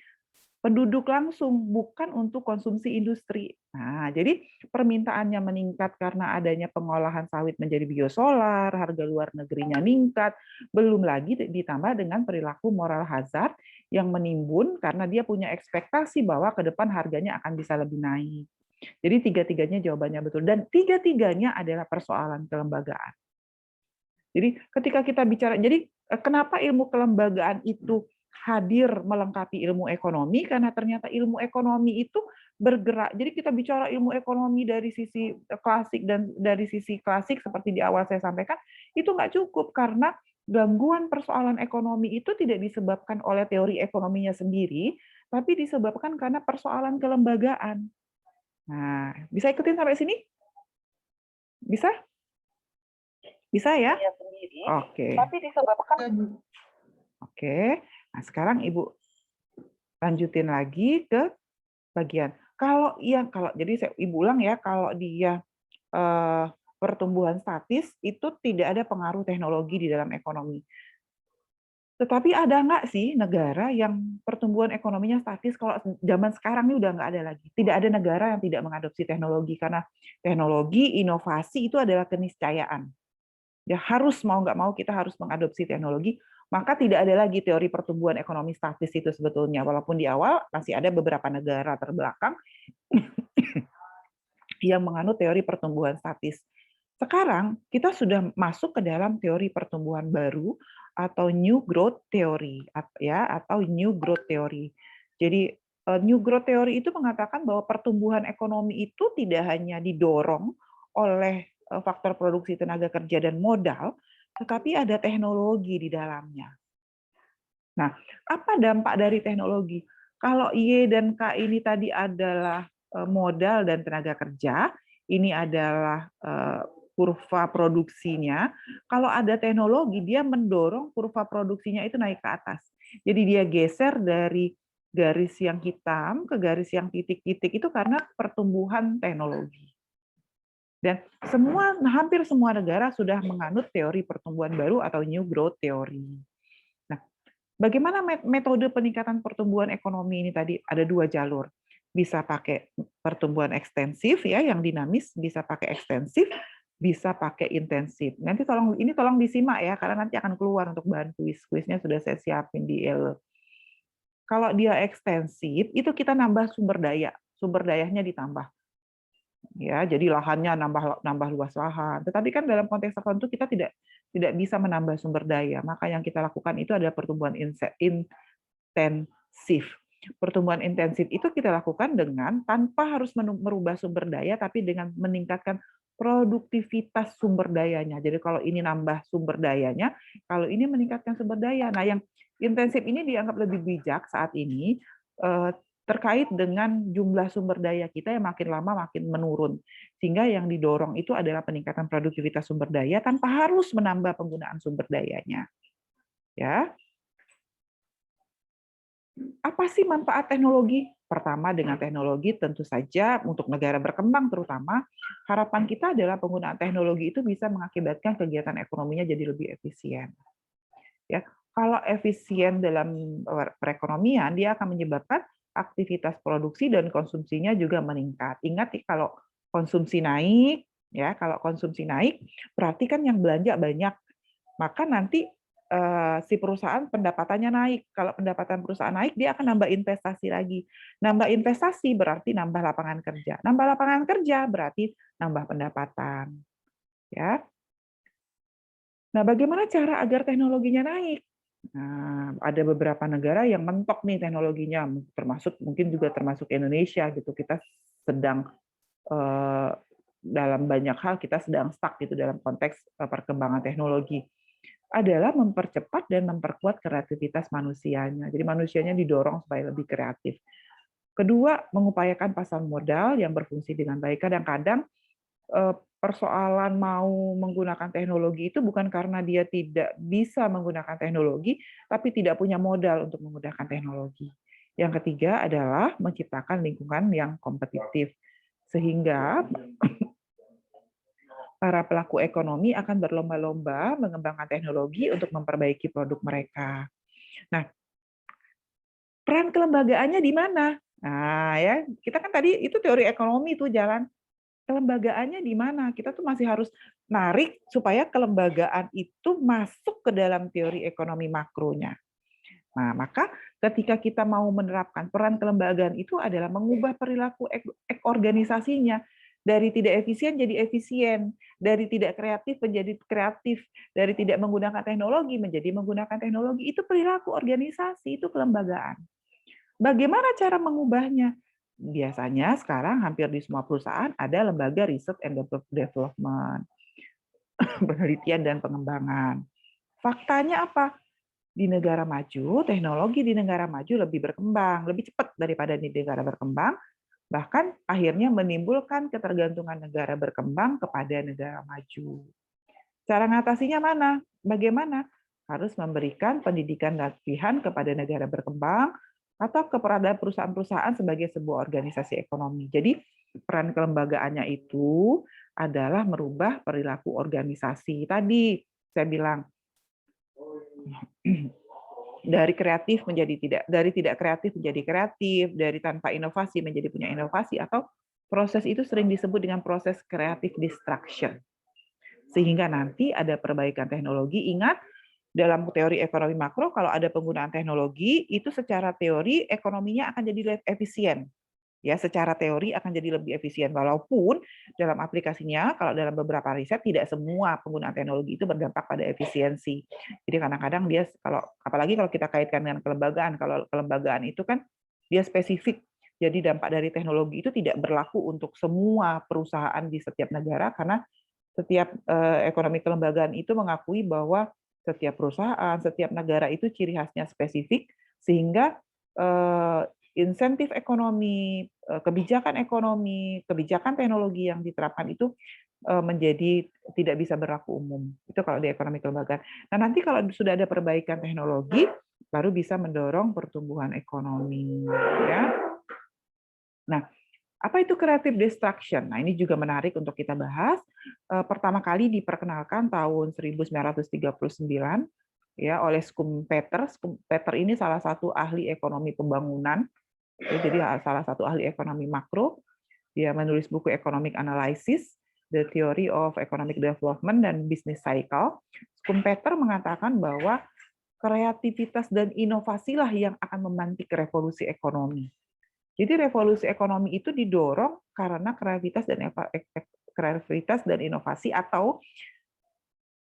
penduduk langsung, bukan untuk konsumsi industri. Nah, jadi permintaannya meningkat karena adanya pengolahan sawit menjadi biosolar, harga luar negerinya meningkat, belum lagi ditambah dengan perilaku moral hazard yang menimbun karena dia punya ekspektasi bahwa ke depan harganya akan bisa lebih naik. Jadi tiga-tiganya jawabannya betul. Dan tiga-tiganya adalah persoalan kelembagaan. Jadi ketika kita bicara, jadi kenapa ilmu kelembagaan itu hadir melengkapi ilmu ekonomi? Karena ternyata ilmu ekonomi itu bergerak. Jadi kita bicara ilmu ekonomi dari sisi klasik dan dari sisi klasik seperti di awal saya sampaikan, itu nggak cukup karena gangguan persoalan ekonomi itu tidak disebabkan oleh teori ekonominya sendiri, tapi disebabkan karena persoalan kelembagaan. Nah, bisa ikutin sampai sini? Bisa? Bisa ya? Oke. Tapi disebabkan. Oke. Nah, sekarang Ibu lanjutin lagi ke bagian. Jadi Ibu ulang ya, kalau dia pertumbuhan statis itu tidak ada pengaruh teknologi di dalam ekonomi. Tetapi ada nggak sih negara yang pertumbuhan ekonominya statis? Kalau zaman sekarang ini udah nggak ada lagi. Tidak ada negara yang tidak mengadopsi teknologi karena teknologi, inovasi itu adalah keniscayaan. Ya harus mau nggak mau kita harus mengadopsi teknologi, maka tidak ada lagi teori pertumbuhan ekonomi statis itu sebetulnya. Walaupun di awal masih ada beberapa negara terbelakang yang menganut teori pertumbuhan statis. Sekarang kita sudah masuk ke dalam teori pertumbuhan baru atau new growth theory ya, atau new growth theory. Jadi new growth theory itu mengatakan bahwa pertumbuhan ekonomi itu tidak hanya didorong oleh faktor produksi tenaga kerja dan modal, tetapi ada teknologi di dalamnya. Nah, apa dampak dari teknologi? Kalau Y dan K ini tadi adalah modal dan tenaga kerja, ini adalah kurva produksinya. Kalau ada teknologi, dia mendorong kurva produksinya itu naik ke atas. Jadi dia geser dari garis yang hitam ke garis yang titik-titik itu karena pertumbuhan teknologi. Dan hampir semua negara sudah menganut teori pertumbuhan baru atau new growth theory. Nah, bagaimana metode peningkatan pertumbuhan ekonomi ini tadi? Ada dua jalur. Bisa pakai pertumbuhan ekstensif ya, yang dinamis, bisa pakai ekstensif, bisa pakai intensif. Nanti tolong disimak ya, karena nanti akan keluar untuk bahan kuis. Kuisnya sudah saya siapin di Kalau dia ekstensif, itu kita nambah sumber daya. sumber dayanya ditambah. Ya, jadi lahannya nambah luas lahan. Tetapi kan dalam konteks tertentu kita tidak bisa menambah sumber daya. Maka yang kita lakukan itu adalah pertumbuhan intensif. Pertumbuhan intensif itu kita lakukan dengan tanpa harus merubah sumber daya, tapi dengan meningkatkan produktivitas sumber dayanya. Jadi kalau ini nambah sumber dayanya, kalau ini meningkatkan sumber daya. Nah, yang intensif ini dianggap lebih bijak saat ini terkait dengan jumlah sumber daya kita yang makin lama makin menurun. Sehingga yang didorong itu adalah peningkatan produktivitas sumber daya tanpa harus menambah penggunaan sumber dayanya. Ya. Apa sih manfaat teknologi? Pertama, dengan teknologi tentu saja untuk negara berkembang terutama, harapan kita adalah penggunaan teknologi itu bisa mengakibatkan kegiatan ekonominya jadi lebih efisien. Ya, kalau efisien dalam perekonomian, dia akan menyebabkan aktivitas produksi dan konsumsinya juga meningkat. Ingat, kalau konsumsi naik, ya, kalau konsumsi naik, berarti kan yang belanja banyak, maka nanti si perusahaan pendapatannya naik. Kalau pendapatan perusahaan naik, dia akan nambah investasi lagi. Nambah investasi berarti nambah lapangan kerja. Nambah lapangan kerja berarti nambah pendapatan. Ya. Nah, bagaimana cara agar teknologinya naik? Nah, ada beberapa negara yang mentok nih teknologinya, termasuk mungkin juga termasuk Indonesia gitu. Kita sedang dalam banyak hal kita sedang stuck gitu dalam konteks perkembangan teknologi. Adalah mempercepat dan memperkuat kreativitas manusianya. Jadi manusianya didorong supaya lebih kreatif. Kedua, mengupayakan pasar modal yang berfungsi dengan baik. Kadang-kadang persoalan mau menggunakan teknologi itu bukan karena dia tidak bisa menggunakan teknologi, tapi tidak punya modal untuk menggunakan teknologi. Yang ketiga adalah menciptakan lingkungan yang kompetitif, sehingga para pelaku ekonomi akan berlomba-lomba mengembangkan teknologi untuk memperbaiki produk mereka. Nah, peran kelembagaannya di mana? Nah, ya, kita kan tadi itu teori ekonomi itu jalan. Kelembagaannya di mana? Kita tuh masih harus narik supaya kelembagaan itu masuk ke dalam teori ekonomi makronya. Nah, maka ketika kita mau menerapkan peran kelembagaan itu adalah mengubah perilaku organisasinya dari tidak efisien jadi efisien, dari tidak kreatif menjadi kreatif, dari tidak menggunakan teknologi menjadi menggunakan teknologi. Itu perilaku organisasi, itu kelembagaan. Bagaimana cara mengubahnya? Biasanya sekarang hampir di semua perusahaan ada lembaga research and development, penelitian dan pengembangan. Faktanya apa? Di negara maju, teknologi di negara maju lebih berkembang, lebih cepat daripada di negara berkembang, bahkan akhirnya menimbulkan ketergantungan negara berkembang kepada negara maju. Cara mengatasinya mana? Bagaimana? Harus memberikan pendidikan dan pelatihan kepada negara berkembang atau kepada perusahaan-perusahaan sebagai sebuah organisasi ekonomi. Jadi peran kelembagaannya itu adalah merubah perilaku organisasi. Tadi saya bilang dari kreatif menjadi tidak kreatif menjadi kreatif, dari tanpa inovasi menjadi punya inovasi, atau proses itu sering disebut dengan proses creative destruction. Sehingga nanti ada perbaikan teknologi. Ingat, dalam teori ekonomi makro, kalau ada penggunaan teknologi, itu secara teori ekonominya akan jadi efisien. Ya, secara teori akan jadi lebih efisien. Walaupun dalam aplikasinya, kalau dalam beberapa riset, tidak semua penggunaan teknologi itu berdampak pada efisiensi. Jadi kadang-kadang dia, apalagi kalau kita kaitkan dengan kelembagaan, kalau kelembagaan itu kan dia spesifik. Jadi dampak dari teknologi itu tidak berlaku untuk semua perusahaan di setiap negara, karena setiap ekonomi kelembagaan itu mengakui bahwa setiap perusahaan, setiap negara itu ciri khasnya spesifik, sehingga insentif ekonomi, kebijakan ekonomi, kebijakan teknologi yang diterapkan itu menjadi tidak bisa berlaku umum. Itu kalau di ekonomi kelembagaan. Nah, nanti kalau sudah ada perbaikan teknologi, baru bisa mendorong pertumbuhan ekonomi. Ya. Nah, apa itu creative destruction? Nah, ini juga menarik untuk kita bahas. Pertama kali diperkenalkan tahun 1939 ya oleh Schumpeter. Schumpeter ini salah satu ahli ekonomi pembangunan. Jadi salah satu ahli ekonomi makro. Dia menulis buku Economic Analysis, The Theory of Economic Development dan Business Cycle. Schumpeter mengatakan bahwa kreativitas dan inovasilah yang akan memantik revolusi ekonomi. Jadi revolusi ekonomi itu didorong karena kreativitas dan inovasi, atau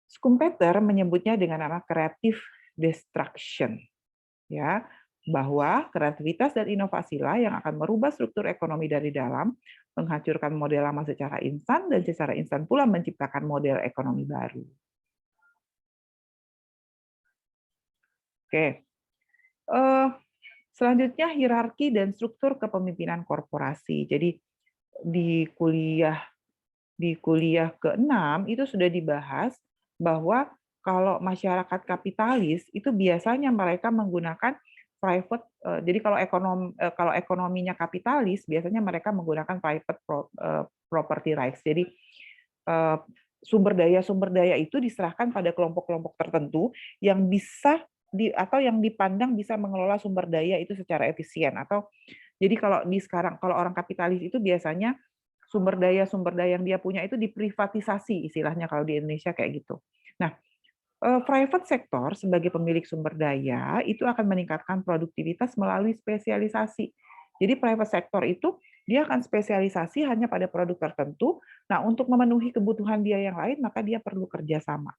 Schumpeter menyebutnya dengan nama creative destruction, ya, bahwa kreativitas dan inovasilah yang akan merubah struktur ekonomi dari dalam, menghancurkan model lama secara instan, dan secara instan pula menciptakan model ekonomi baru. Oke. Selanjutnya hierarki dan struktur kepemimpinan korporasi. Jadi di kuliah ke-6 itu sudah dibahas bahwa kalau masyarakat kapitalis itu biasanya mereka menggunakan private, jadi kalau ekonominya kapitalis biasanya mereka menggunakan private property rights. Jadi sumber daya itu diserahkan pada kelompok-kelompok tertentu yang bisa atau yang dipandang bisa mengelola sumber daya itu secara efisien. Atau jadi kalau orang kapitalis itu biasanya sumber daya yang dia punya itu diprivatisasi, istilahnya kalau di Indonesia kayak gitu. Nah, private sector sebagai pemilik sumber daya itu akan meningkatkan produktivitas melalui spesialisasi. Jadi private sector itu dia akan spesialisasi hanya pada produk tertentu. Nah, untuk memenuhi kebutuhan dia yang lain, maka dia perlu kerjasama.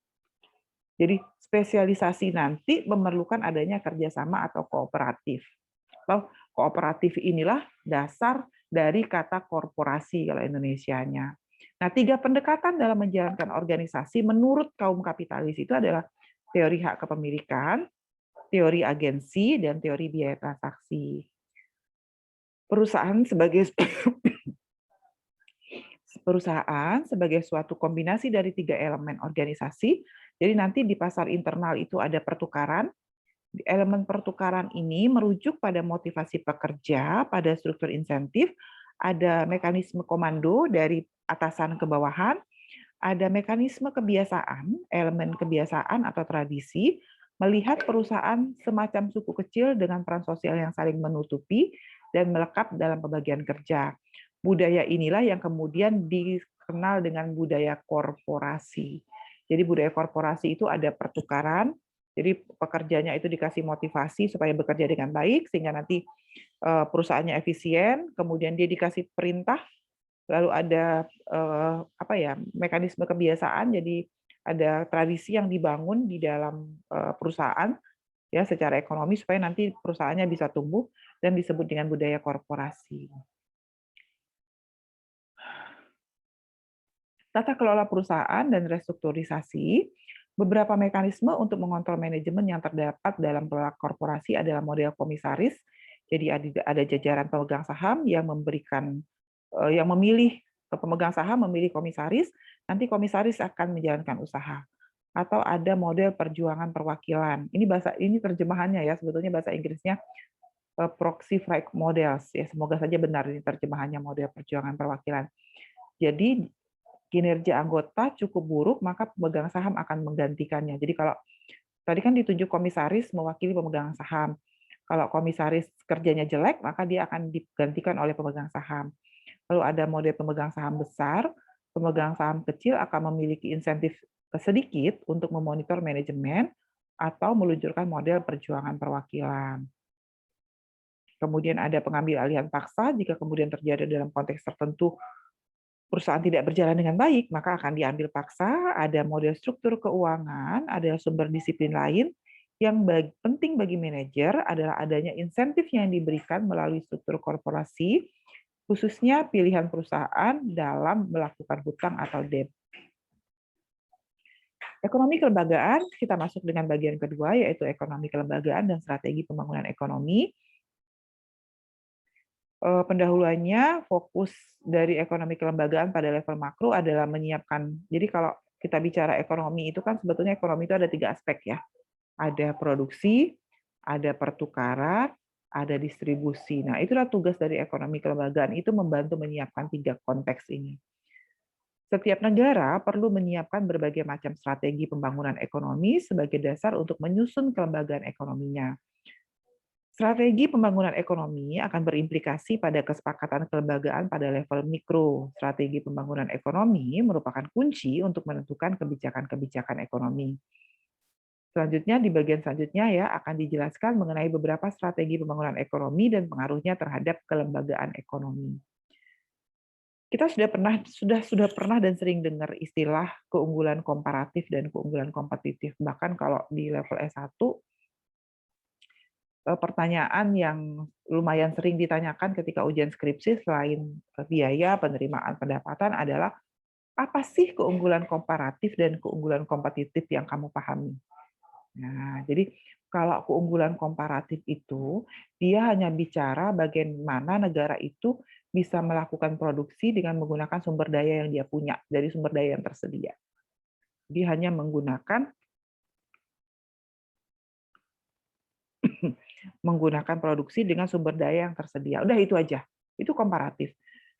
Jadi spesialisasi nanti memerlukan adanya kerjasama atau kooperatif. Kooperatif inilah dasar dari kata korporasi kalau Indonesianya. Nah, 3 pendekatan dalam menjalankan organisasi menurut kaum kapitalis itu adalah teori hak kepemilikan, teori agensi, dan teori biaya transaksi. Perusahaan sebagai suatu kombinasi dari 3 elemen organisasi. Jadi nanti di pasar internal itu ada pertukaran. Elemen pertukaran ini merujuk pada motivasi pekerja, pada struktur insentif, ada mekanisme komando dari atasan ke bawahan, ada mekanisme kebiasaan, elemen kebiasaan atau tradisi, melihat perusahaan semacam suku kecil dengan peran sosial yang saling menutupi dan melekat dalam pembagian kerja. Budaya inilah yang kemudian dikenal dengan budaya korporasi. Jadi budaya korporasi itu ada pertukaran, jadi pekerjanya itu dikasih motivasi supaya bekerja dengan baik, sehingga nanti perusahaannya efisien, kemudian dia dikasih perintah, lalu ada mekanisme kebiasaan, jadi ada tradisi yang dibangun di dalam perusahaan ya secara ekonomi supaya nanti perusahaannya bisa tumbuh dan disebut dengan budaya korporasi. Tata kelola perusahaan dan restrukturisasi. Beberapa mekanisme untuk mengontrol manajemen yang terdapat dalam kelola korporasi adalah model komisaris. Jadi ada jajaran pemegang saham yang memilih pemegang saham memilih komisaris, nanti komisaris akan menjalankan usaha. Atau ada model perjuangan perwakilan. Ini terjemahannya ya, sebetulnya bahasa Inggrisnya proxy fight models ya. Semoga saja benar ini terjemahannya, model perjuangan perwakilan. Jadi kinerja anggota cukup buruk, maka pemegang saham akan menggantikannya. Jadi kalau tadi kan ditunjuk komisaris mewakili pemegang saham. Kalau komisaris kerjanya jelek, maka dia akan digantikan oleh pemegang saham. Lalu ada model pemegang saham besar, pemegang saham kecil akan memiliki insentif sedikit untuk memonitor manajemen atau meluncurkan model perjuangan perwakilan. Kemudian ada pengambil alihan paksa, jika kemudian terjadi dalam konteks tertentu perusahaan tidak berjalan dengan baik, maka akan diambil paksa. Ada model struktur keuangan, ada sumber disiplin lain. Yang penting bagi manajer adalah adanya insentif yang diberikan melalui struktur korporasi, khususnya pilihan perusahaan dalam melakukan hutang atau debt. Ekonomi kelembagaan, kita masuk dengan bagian kedua, yaitu ekonomi kelembagaan dan strategi pembangunan ekonomi. Pendahuluannya fokus dari ekonomi kelembagaan pada level makro adalah menyiapkan. Jadi kalau kita bicara ekonomi itu kan sebetulnya ekonomi itu ada 3 aspek ya. Ada produksi, ada pertukaran, ada distribusi. Nah, itulah tugas dari ekonomi kelembagaan, itu membantu menyiapkan 3 konteks ini. Setiap negara perlu menyiapkan berbagai macam strategi pembangunan ekonomi sebagai dasar untuk menyusun kelembagaan ekonominya. Strategi pembangunan ekonomi akan berimplikasi pada kesepakatan kelembagaan pada level mikro. Strategi pembangunan ekonomi merupakan kunci untuk menentukan kebijakan-kebijakan ekonomi. Selanjutnya, di bagian selanjutnya ya akan dijelaskan mengenai beberapa strategi pembangunan ekonomi dan pengaruhnya terhadap kelembagaan ekonomi. Kita sudah pernah dan sering dengar istilah keunggulan komparatif dan keunggulan kompetitif. Bahkan kalau di level S1, pertanyaan yang lumayan sering ditanyakan ketika ujian skripsi selain biaya penerimaan pendapatan adalah apa sih keunggulan komparatif dan keunggulan kompetitif yang kamu pahami? Nah, jadi kalau keunggulan komparatif itu, dia hanya bicara bagaimana negara itu bisa melakukan produksi dengan menggunakan sumber daya yang dia punya, dari sumber daya yang tersedia. Dia hanya menggunakan produksi dengan sumber daya yang tersedia. Udah itu aja. Itu komparatif.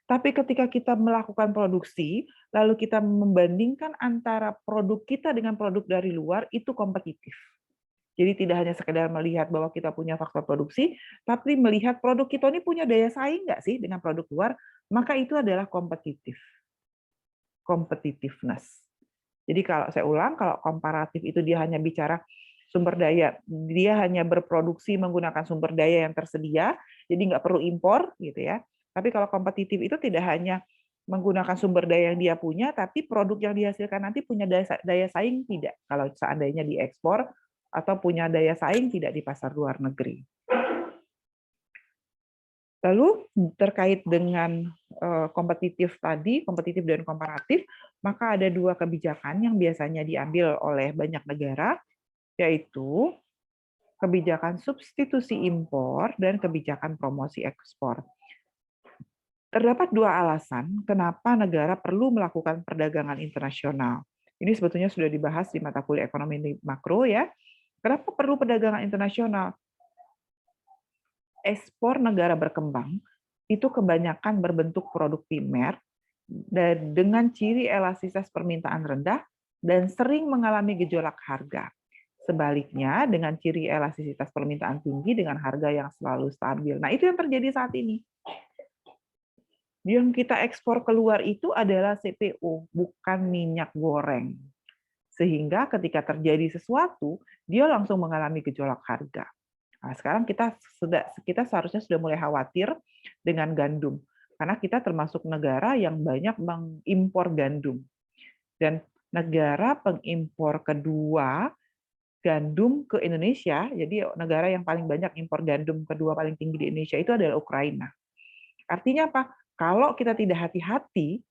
Tapi ketika kita melakukan produksi, lalu kita membandingkan antara produk kita dengan produk dari luar, itu kompetitif. Jadi tidak hanya sekedar melihat bahwa kita punya faktor produksi, tapi melihat produk kita ini punya daya saing nggak sih dengan produk luar, maka itu adalah kompetitif. Competitiveness. Jadi kalau saya ulang, kalau komparatif itu dia hanya bicara sumber daya, dia hanya berproduksi menggunakan sumber daya yang tersedia, jadi nggak perlu impor, gitu ya. Tapi kalau kompetitif itu tidak hanya menggunakan sumber daya yang dia punya, tapi produk yang dihasilkan nanti punya daya saing tidak. Kalau seandainya diekspor atau punya daya saing tidak di pasar luar negeri. Lalu terkait dengan kompetitif tadi, kompetitif dan komparatif, maka ada dua kebijakan yang biasanya diambil oleh banyak negara, yaitu kebijakan substitusi impor dan kebijakan promosi ekspor. Terdapat dua alasan kenapa negara perlu melakukan perdagangan internasional. Ini sebetulnya sudah dibahas di mata kuliah ekonomi makro ya. Kenapa perlu perdagangan internasional? Ekspor negara berkembang itu kebanyakan berbentuk produk primer dan dengan ciri elastisitas permintaan rendah dan sering mengalami gejolak harga. Sebaliknya, dengan ciri elastisitas permintaan tinggi dengan harga yang selalu stabil. Nah, itu yang terjadi saat ini. Yang kita ekspor keluar itu adalah CPO, bukan minyak goreng. Sehingga ketika terjadi sesuatu, dia langsung mengalami gejolak harga. Nah, sekarang kita seharusnya sudah mulai khawatir dengan gandum, karena kita termasuk negara yang banyak mengimpor gandum. Dan negara pengimpor kedua gandum ke Indonesia, jadi negara yang paling banyak impor gandum kedua paling tinggi di Indonesia itu adalah Ukraina. Artinya apa? Kalau kita tidak hati-hati,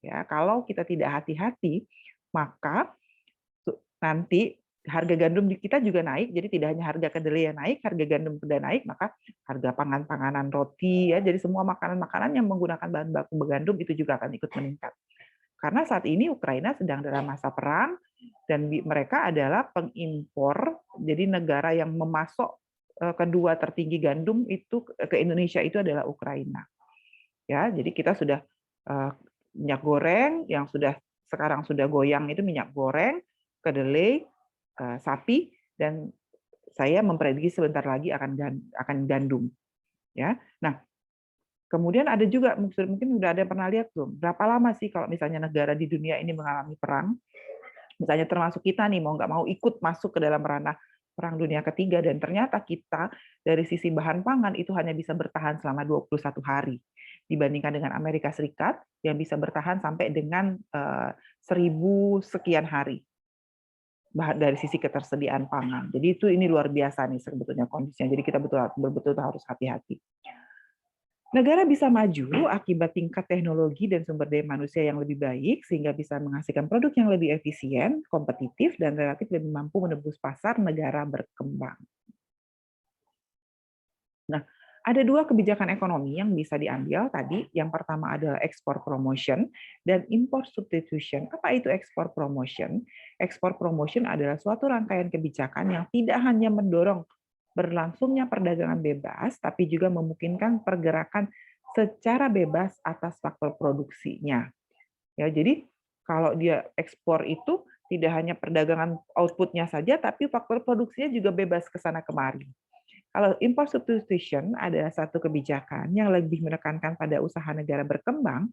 maka nanti harga gandum di kita juga naik. Jadi tidak hanya harga kedelai yang naik, harga gandum sudah naik, maka harga panganan roti ya, jadi semua makanan-makanan yang menggunakan bahan baku gandum itu juga akan ikut meningkat. Karena saat ini Ukraina sedang dalam masa perang dan mereka adalah pengimpor, jadi negara yang memasok kedua tertinggi gandum itu ke Indonesia itu adalah Ukraina. Ya, jadi kita sudah minyak goreng yang sekarang sudah goyang itu minyak goreng, kedelai, sapi, dan saya memprediksi sebentar lagi akan gandum. Ya, nah kemudian ada juga mungkin sudah ada yang pernah lihat belum berapa lama sih kalau misalnya negara di dunia ini mengalami perang, misalnya termasuk kita nih mau nggak mau ikut masuk ke dalam ranah perang dunia ketiga dan ternyata kita dari sisi bahan pangan itu hanya bisa bertahan selama 21 hari. Dibandingkan dengan Amerika Serikat yang bisa bertahan sampai dengan 1000 sekian hari dari sisi ketersediaan pangan. Jadi ini luar biasa nih sebetulnya kondisinya. Jadi kita betul-betul harus hati-hati. Negara bisa maju akibat tingkat teknologi dan sumber daya manusia yang lebih baik sehingga bisa menghasilkan produk yang lebih efisien, kompetitif, dan relatif lebih mampu menembus pasar negara berkembang. Nah, ada dua kebijakan ekonomi yang bisa diambil tadi. Yang pertama adalah export promotion dan import substitution. Apa itu export promotion? Export promotion adalah suatu rangkaian kebijakan yang tidak hanya mendorong berlangsungnya perdagangan bebas, tapi juga memungkinkan pergerakan secara bebas atas faktor produksinya. Ya, jadi kalau dia ekspor itu tidak hanya perdagangan output-nya saja, tapi faktor produksinya juga bebas ke sana kemari. Kalau import substitution adalah satu kebijakan yang lebih menekankan pada usaha negara berkembang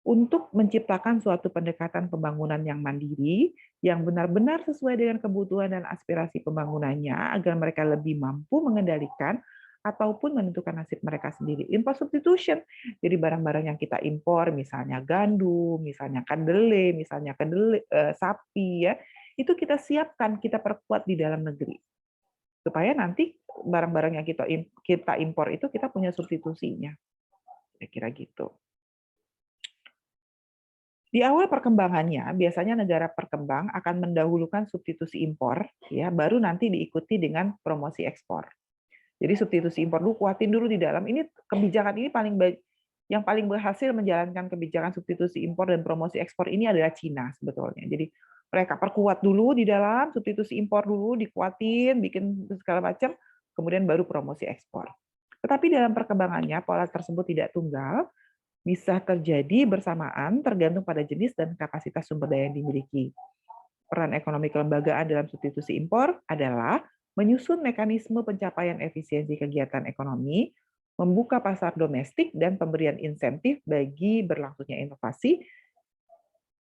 untuk menciptakan suatu pendekatan pembangunan yang mandiri, yang benar-benar sesuai dengan kebutuhan dan aspirasi pembangunannya, agar mereka lebih mampu mengendalikan ataupun menentukan nasib mereka sendiri. Import substitution, jadi barang-barang yang kita impor, misalnya gandum, misalnya kedelai, sapi, ya, itu kita siapkan, kita perkuat di dalam negeri. Supaya nanti barang-barang yang kita impor itu kita punya substitusinya. Kira-kira gitu. Di awal perkembangannya, biasanya negara berkembang akan mendahulukan substitusi impor, ya, baru nanti diikuti dengan promosi ekspor. Jadi substitusi impor dulu, kuatin dulu di dalam. Ini kebijakan ini yang paling berhasil menjalankan kebijakan substitusi impor dan promosi ekspor ini adalah Cina sebetulnya. Jadi mereka perkuat dulu di dalam, substitusi impor dulu, dikuatin, bikin segala macam, kemudian baru promosi ekspor. Tetapi dalam perkembangannya, pola tersebut tidak tunggal, bisa terjadi bersamaan tergantung pada jenis dan kapasitas sumber daya yang dimiliki. Peran ekonomi kelembagaan dalam substitusi impor adalah menyusun mekanisme pencapaian efisiensi kegiatan ekonomi, membuka pasar domestik, dan pemberian insentif bagi berlangsungnya inovasi.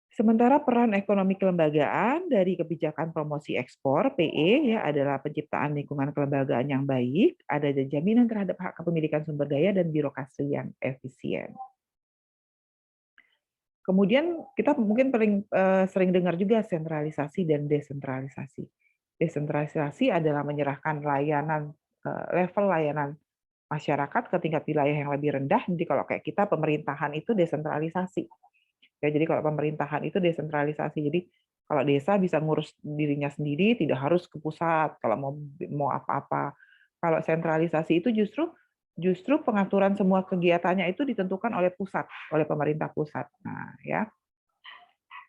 Sementara peran ekonomi kelembagaan dari kebijakan promosi ekspor (PE) ya adalah penciptaan lingkungan kelembagaan yang baik, ada jaminan terhadap hak kepemilikan sumber daya dan birokrasi yang efisien. Kemudian kita mungkin paling sering dengar juga sentralisasi dan desentralisasi. Desentralisasi adalah menyerahkan level layanan masyarakat ke tingkat wilayah yang lebih rendah. Jadi kalau kayak kita pemerintahan itu desentralisasi. Ya, jadi kalau pemerintahan itu desentralisasi. Jadi kalau desa bisa ngurus dirinya sendiri, tidak harus ke pusat kalau mau apa-apa. Kalau sentralisasi itu justru pengaturan semua kegiatannya itu ditentukan oleh pusat, oleh pemerintah pusat. Nah, ya.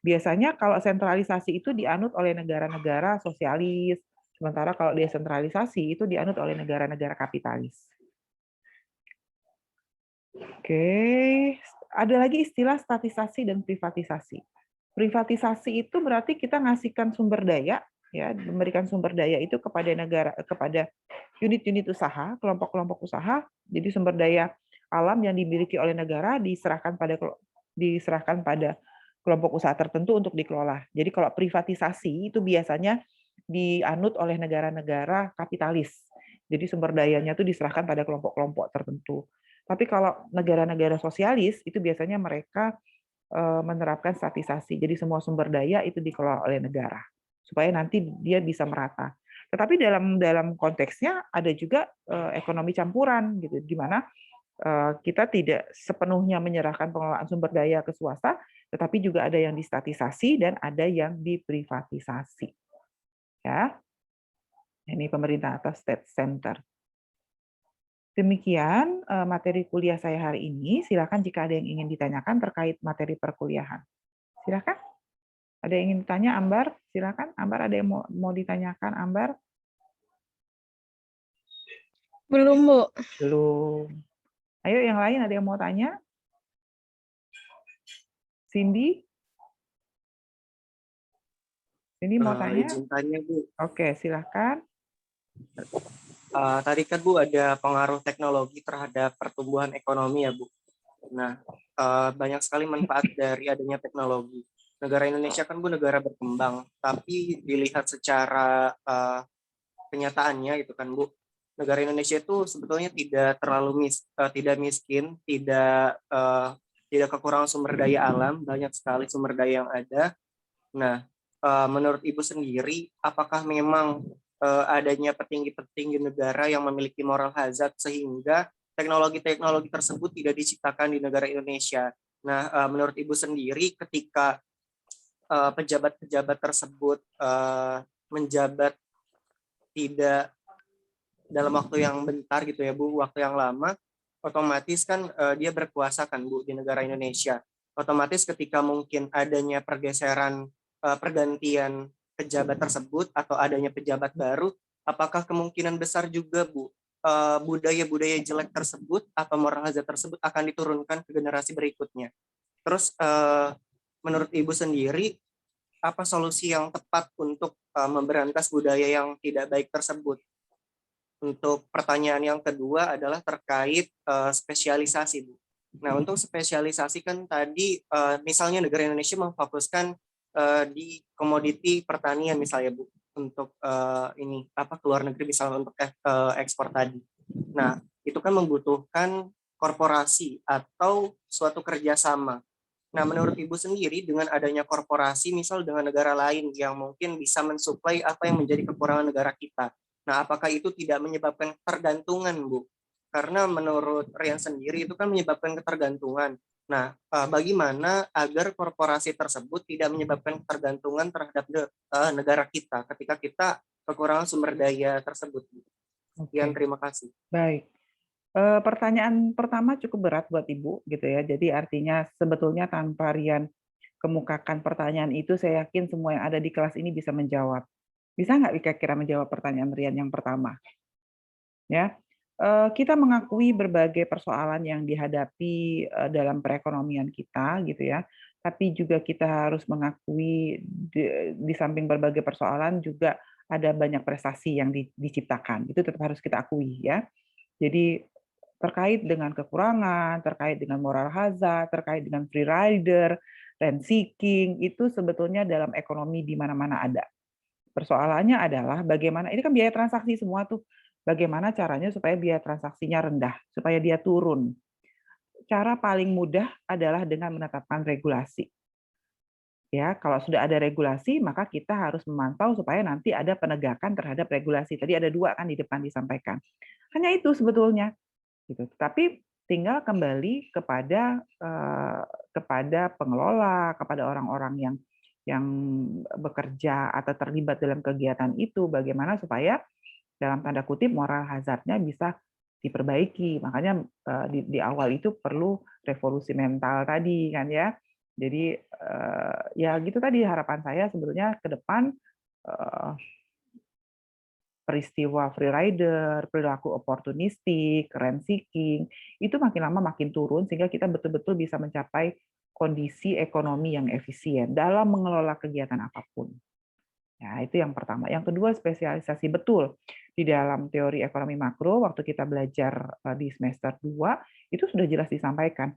Biasanya kalau sentralisasi itu dianut oleh negara-negara sosialis, sementara kalau desentralisasi itu dianut oleh negara-negara kapitalis. Oke, ada lagi istilah statisasi dan privatisasi. Privatisasi itu berarti kita ngasihkan sumber daya, ya, memberikan sumber daya itu kepada unit-unit usaha, kelompok-kelompok usaha. Jadi sumber daya alam yang dimiliki oleh negara diserahkan pada kelompok usaha tertentu untuk dikelola. Jadi kalau privatisasi itu biasanya dianut oleh negara-negara kapitalis. Jadi sumber dayanya itu diserahkan pada kelompok-kelompok tertentu. Tapi kalau negara-negara sosialis itu biasanya mereka menerapkan statisasi. Jadi semua sumber daya itu dikelola oleh negara supaya nanti dia bisa merata. Tetapi dalam konteksnya ada juga ekonomi campuran gitu, di mana kita tidak sepenuhnya menyerahkan pengelolaan sumber daya ke swasta, tetapi juga ada yang distatisasi dan ada yang diprivatisasi. Ya. Ini pemerintah atau state center. Demikian materi kuliah saya hari ini. Silakan jika ada yang ingin ditanyakan terkait materi perkuliahan. Silakan. Ada yang ingin ditanya, Ambar? Silakan. Ambar, ada yang mau ditanyakan, Ambar? Belum, Bu. Belum. Ayo yang lain ada yang mau tanya? Cindy? Cindy mau tanya? Izin tanya, Bu. Oke, silakan. Tadi kan, Bu, ada pengaruh teknologi terhadap pertumbuhan ekonomi ya, Bu. Nah, banyak sekali manfaat dari adanya teknologi. Negara Indonesia kan, Bu, negara berkembang, tapi dilihat secara kenyataannya gitu kan, Bu, negara Indonesia itu sebetulnya tidak terlalu tidak miskin, tidak kekurangan sumber daya alam, banyak sekali sumber daya yang ada. Nah, menurut Ibu sendiri, apakah memang adanya petinggi-petinggi negara yang memiliki moral hazard sehingga teknologi-teknologi tersebut tidak diciptakan di negara Indonesia? Nah, menurut Ibu sendiri, ketika pejabat-pejabat tersebut menjabat tidak dalam waktu yang bentar gitu ya, Bu, waktu yang lama, otomatis kan dia berkuasa kan, Bu, di negara Indonesia. Otomatis ketika mungkin adanya pergantian pejabat tersebut atau adanya pejabat baru, apakah kemungkinan besar juga, Bu, budaya-budaya jelek tersebut atau moral hazard tersebut akan diturunkan ke generasi berikutnya? Terus menurut Ibu sendiri, apa solusi yang tepat untuk memberantas budaya yang tidak baik tersebut? Untuk pertanyaan yang kedua adalah terkait spesialisasi, Bu. Nah, untuk spesialisasi kan tadi misalnya negara Indonesia memfokuskan di komoditi pertanian misalnya Bu, untuk ini apa ke luar negeri misalnya untuk ekspor tadi. Nah, itu kan membutuhkan korporasi atau suatu kerjasama. Nah, menurut Ibu sendiri dengan adanya korporasi misal dengan negara lain yang mungkin bisa mensuplai apa yang menjadi kekurangan negara kita. Nah, apakah itu tidak menyebabkan ketergantungan, Bu? Karena menurut Rian sendiri itu kan menyebabkan ketergantungan. Nah, bagaimana agar korporasi tersebut tidak menyebabkan ketergantungan terhadap negara kita ketika kita kekurangan sumber daya tersebut? Sekian, terima kasih. Baik. Pertanyaan pertama cukup berat buat Ibu, gitu ya. Jadi artinya sebetulnya tanpa Rian kemukakan pertanyaan itu, saya yakin semua yang ada di kelas ini bisa menjawab. Bisa nggak kira-kira menjawab pertanyaan Rian yang pertama? Ya, kita mengakui berbagai persoalan yang dihadapi dalam perekonomian kita, gitu ya. Tapi juga kita harus mengakui di samping berbagai persoalan juga ada banyak prestasi yang diciptakan. Itu tetap harus kita akui, ya. Jadi terkait dengan kekurangan, terkait dengan moral hazard, terkait dengan free rider, rent seeking, itu sebetulnya dalam ekonomi di mana-mana ada. Persoalannya adalah bagaimana, ini kan biaya transaksi semua tuh, bagaimana caranya supaya biaya transaksinya rendah, supaya dia turun. Cara paling mudah adalah dengan menetapkan regulasi. Ya, kalau sudah ada regulasi, maka kita harus memantau supaya nanti ada penegakan terhadap regulasi. Tadi ada 2 kan di depan disampaikan. Hanya itu sebetulnya. Gitu. Tapi tinggal kembali kepada pengelola, kepada orang-orang yang bekerja atau terlibat dalam kegiatan itu, bagaimana supaya dalam tanda kutip moral hazardnya bisa diperbaiki. Makanya di awal itu perlu revolusi mental tadi kan ya. Jadi ya gitu tadi harapan saya sebetulnya ke depan peristiwa free rider, perilaku oportunistik, rent seeking, itu makin lama makin turun sehingga kita betul-betul bisa mencapai kondisi ekonomi yang efisien dalam mengelola kegiatan apapun. Ya, itu yang pertama. Yang kedua, spesialisasi betul. Di dalam teori ekonomi makro, waktu kita belajar di semester 2, itu sudah jelas disampaikan.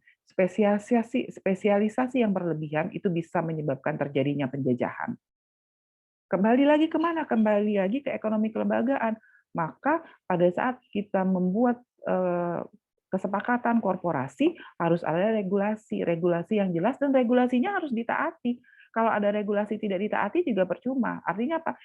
Spesialisasi yang berlebihan itu bisa menyebabkan terjadinya penjajahan. Kembali lagi kemana? Kembali lagi ke ekonomi kelembagaan. Maka pada saat kita membuat kesepakatan korporasi, harus ada regulasi yang jelas, dan regulasinya harus ditaati. Kalau ada regulasi tidak ditaati juga percuma. Artinya apa?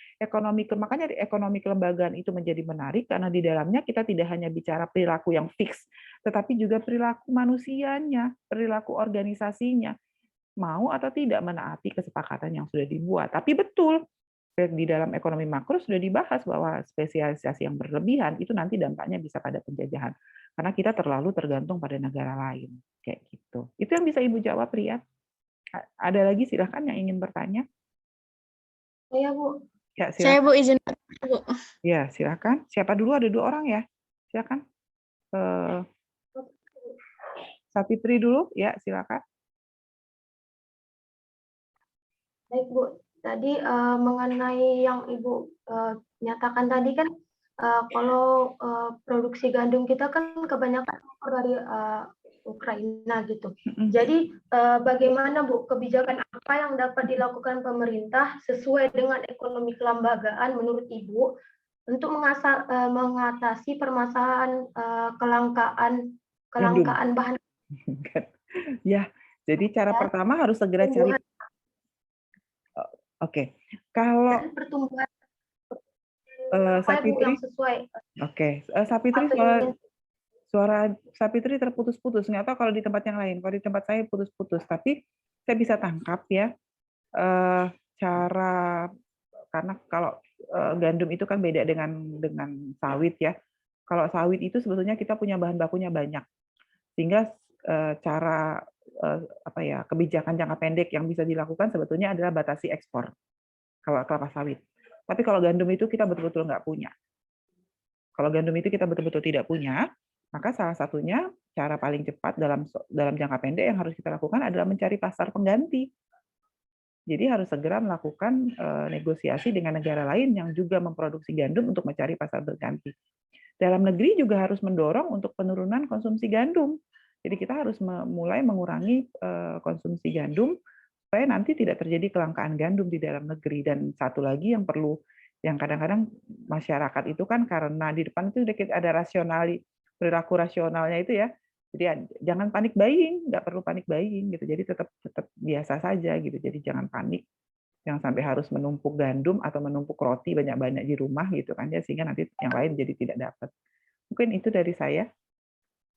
Makanya ekonomi kelembagaan itu menjadi menarik karena di dalamnya kita tidak hanya bicara perilaku yang fix, tetapi juga perilaku manusianya, perilaku organisasinya, mau atau tidak menaati kesepakatan yang sudah dibuat. Tapi betul, di dalam ekonomi makro sudah dibahas bahwa spesialisasi yang berlebihan itu nanti dampaknya bisa pada penjajahan. Karena kita terlalu tergantung pada negara lain. Kayak gitu. Itu yang bisa Ibu jawab, Rian. Ada lagi silahkan yang ingin bertanya. Iya, Bu. Ya, Saya silakan. Bu izin, Bu. Ya, silakan. Siapa dulu? Ada 2 orang ya. Silakan. Sapitri dulu. Ya, silakan. Baik, Bu. Tadi mengenai yang Ibu nyatakan tadi kan kalau produksi gandum kita kan kebanyakan dari Ukraina gitu. Jadi bagaimana Bu kebijakan apa yang dapat dilakukan pemerintah sesuai dengan ekonomi kelembagaan menurut Ibu untuk mengatasi permasalahan kelangkaan bahan. Ya, jadi cara pertama harus segera cari. Oke, kalau pertumbuhan Sapitri, yang sesuai. Oke, Sapitri suara Sapitri terputus-putus. Nggak tahu kalau di tempat yang lain. Kalau di tempat saya putus-putus, tapi saya bisa tangkap ya cara, karena kalau gandum itu kan beda dengan sawit ya. Kalau sawit itu sebetulnya kita punya bahan bakunya banyak, sehingga cara kebijakan jangka pendek yang bisa dilakukan sebetulnya adalah batasi ekspor kalau kelapa sawit. Tapi kalau gandum itu kita betul-betul nggak punya. Kalau gandum itu kita betul-betul tidak punya, maka salah satunya cara paling cepat dalam jangka pendek yang harus kita lakukan adalah mencari pasar pengganti. Jadi harus segera melakukan negosiasi dengan negara lain yang juga memproduksi gandum untuk mencari pasar pengganti. Dalam negeri juga harus mendorong untuk penurunan konsumsi gandum. Jadi kita harus mulai mengurangi konsumsi gandum supaya nanti tidak terjadi kelangkaan gandum di dalam negeri. Dan satu lagi yang perlu, yang kadang-kadang masyarakat itu kan karena di depan itu ada perilaku rasionalnya itu ya. Jadi jangan panik buying, nggak perlu panik buying gitu. Jadi tetap biasa saja gitu. Jadi jangan panik, jangan sampai harus menumpuk gandum atau menumpuk roti banyak-banyak di rumah gitu kan ya, sehingga nanti yang lain jadi tidak dapat. Mungkin itu dari saya.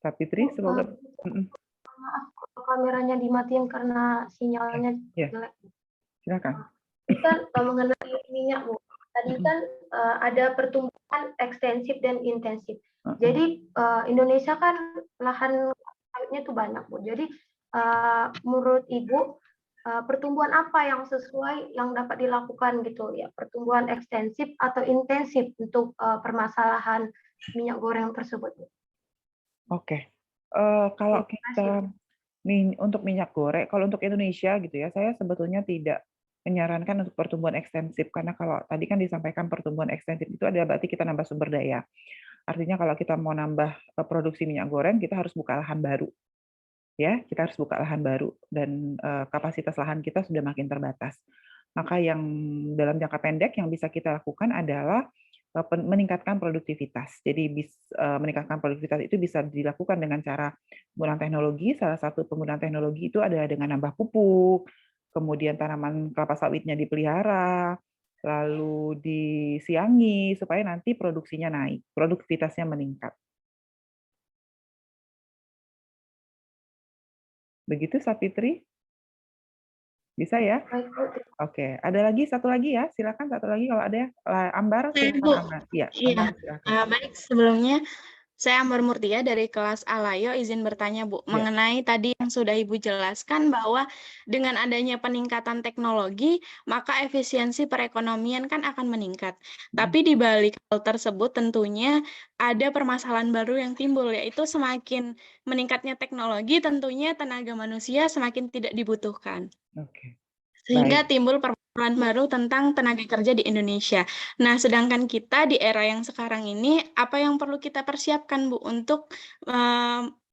Kak Fitri, semoga. Maaf, kalau kameranya dimatiin karena sinyalnya jelek. Silakan. Ini kan mengenai minyak, Bu. Tadi kan ada pertumbuhan ekstensif dan intensif. Jadi Indonesia kan lahan sawitnya itu banyak, Bu. Jadi menurut Ibu, pertumbuhan apa yang sesuai yang dapat dilakukan gitu ya? Pertumbuhan ekstensif atau intensif untuk permasalahan minyak goreng tersebut, Bu? Oke. Kalau kita untuk minyak goreng, kalau untuk Indonesia gitu ya, saya sebetulnya tidak menyarankan untuk pertumbuhan ekstensif, karena kalau tadi kan disampaikan pertumbuhan ekstensif itu adalah berarti kita nambah sumber daya. Artinya kalau kita mau nambah produksi minyak goreng, kita harus buka lahan baru. Ya, kita harus buka lahan baru dan kapasitas lahan kita sudah makin terbatas. Maka yang dalam jangka pendek yang bisa kita lakukan adalah meningkatkan produktivitas. Jadi meningkatkan produktivitas itu bisa dilakukan dengan cara penggunaan teknologi. Salah satu penggunaan teknologi itu adalah dengan nambah pupuk, kemudian tanaman kelapa sawitnya dipelihara, lalu disiangi supaya nanti produksinya naik, produktivitasnya meningkat. Begitu, Sapitri? Bisa ya? Oke, ada lagi satu lagi ya, silakan satu lagi kalau ada. Ambar, silakan Ambar. Iya, Ambar, silakan. Baik, sebelumnya saya Ambar Murtia dari kelas Alayo, izin bertanya Bu, mengenai tadi yang sudah Ibu jelaskan bahwa dengan adanya peningkatan teknologi, maka efisiensi perekonomian kan akan meningkat. Tapi di balik hal tersebut tentunya ada permasalahan baru yang timbul, yaitu semakin meningkatnya teknologi, tentunya tenaga manusia semakin tidak dibutuhkan. Oke. Sehingga timbul permasalahan baru tentang tenaga kerja di Indonesia. Nah, sedangkan kita di era yang sekarang ini, apa yang perlu kita persiapkan, Bu, untuk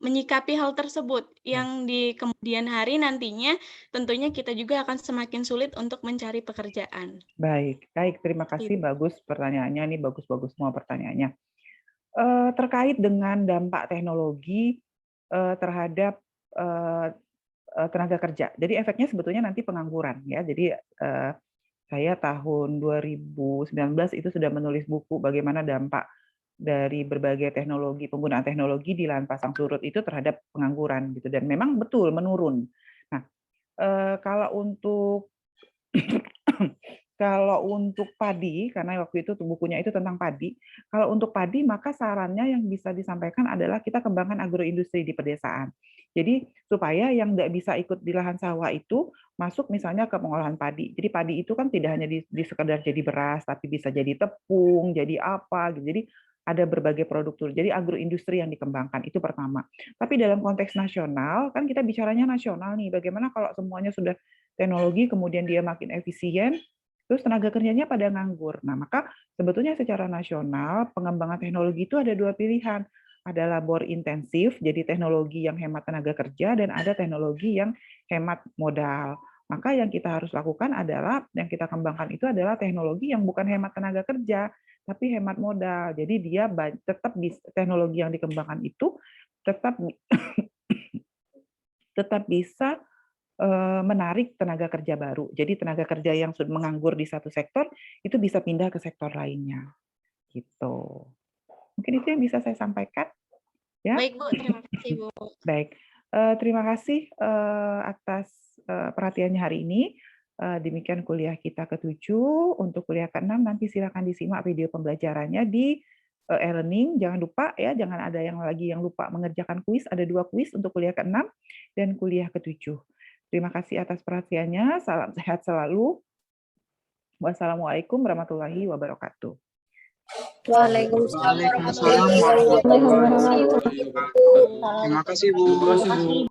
menyikapi hal tersebut, yang di kemudian hari nantinya tentunya kita juga akan semakin sulit untuk mencari pekerjaan. Baik, terima kasih, bagus pertanyaannya, ini bagus-bagus semua pertanyaannya. Terkait dengan dampak teknologi terhadap tenaga kerja. Jadi efeknya sebetulnya nanti pengangguran ya. Jadi saya tahun 2019 itu sudah menulis buku bagaimana dampak dari berbagai teknologi, penggunaan teknologi di lahan pasang surut itu terhadap pengangguran gitu, dan memang betul menurun. Nah, kalau untuk padi, karena waktu itu bukunya itu tentang padi, kalau untuk padi maka sarannya yang bisa disampaikan adalah kita kembangkan agroindustri di pedesaan. Jadi supaya yang nggak bisa ikut di lahan sawah itu masuk misalnya ke pengolahan padi. Jadi padi itu kan tidak hanya di sekedar jadi beras, tapi bisa jadi tepung, jadi apa gitu. Jadi ada berbagai produk tuh. Jadi agroindustri yang dikembangkan itu pertama. Tapi dalam konteks nasional kan kita bicaranya nasional nih. Bagaimana kalau semuanya sudah teknologi kemudian dia makin efisien, terus tenaga kerjanya pada nganggur. Nah, maka sebetulnya secara nasional pengembangan teknologi itu ada dua pilihan. Ada labor intensif, jadi teknologi yang hemat tenaga kerja, dan ada teknologi yang hemat modal. Maka yang kita harus lakukan adalah, yang kita kembangkan itu adalah teknologi yang bukan hemat tenaga kerja, tapi hemat modal. Jadi dia tetap teknologi yang dikembangkan itu tetap bisa menarik tenaga kerja baru. Jadi tenaga kerja yang sudah menganggur di satu sektor itu bisa pindah ke sektor lainnya. Gitu. Mungkin itu yang bisa saya sampaikan. Ya. Baik, Bu. Terima kasih, Bu. Baik. Terima kasih atas perhatiannya hari ini. Demikian kuliah kita ke-7. Untuk kuliah ke-6 nanti silakan disimak video pembelajarannya di e-learning. Jangan lupa ya, jangan ada yang lupa mengerjakan kuis. Ada 2 kuis untuk kuliah ke-6 dan kuliah ke-7. Terima kasih atas perhatiannya. Salam sehat selalu. Wassalamualaikum warahmatullahi wabarakatuh. Waalaikumsalam warahmatullahi wabarakatuh. Terima kasih, Bu.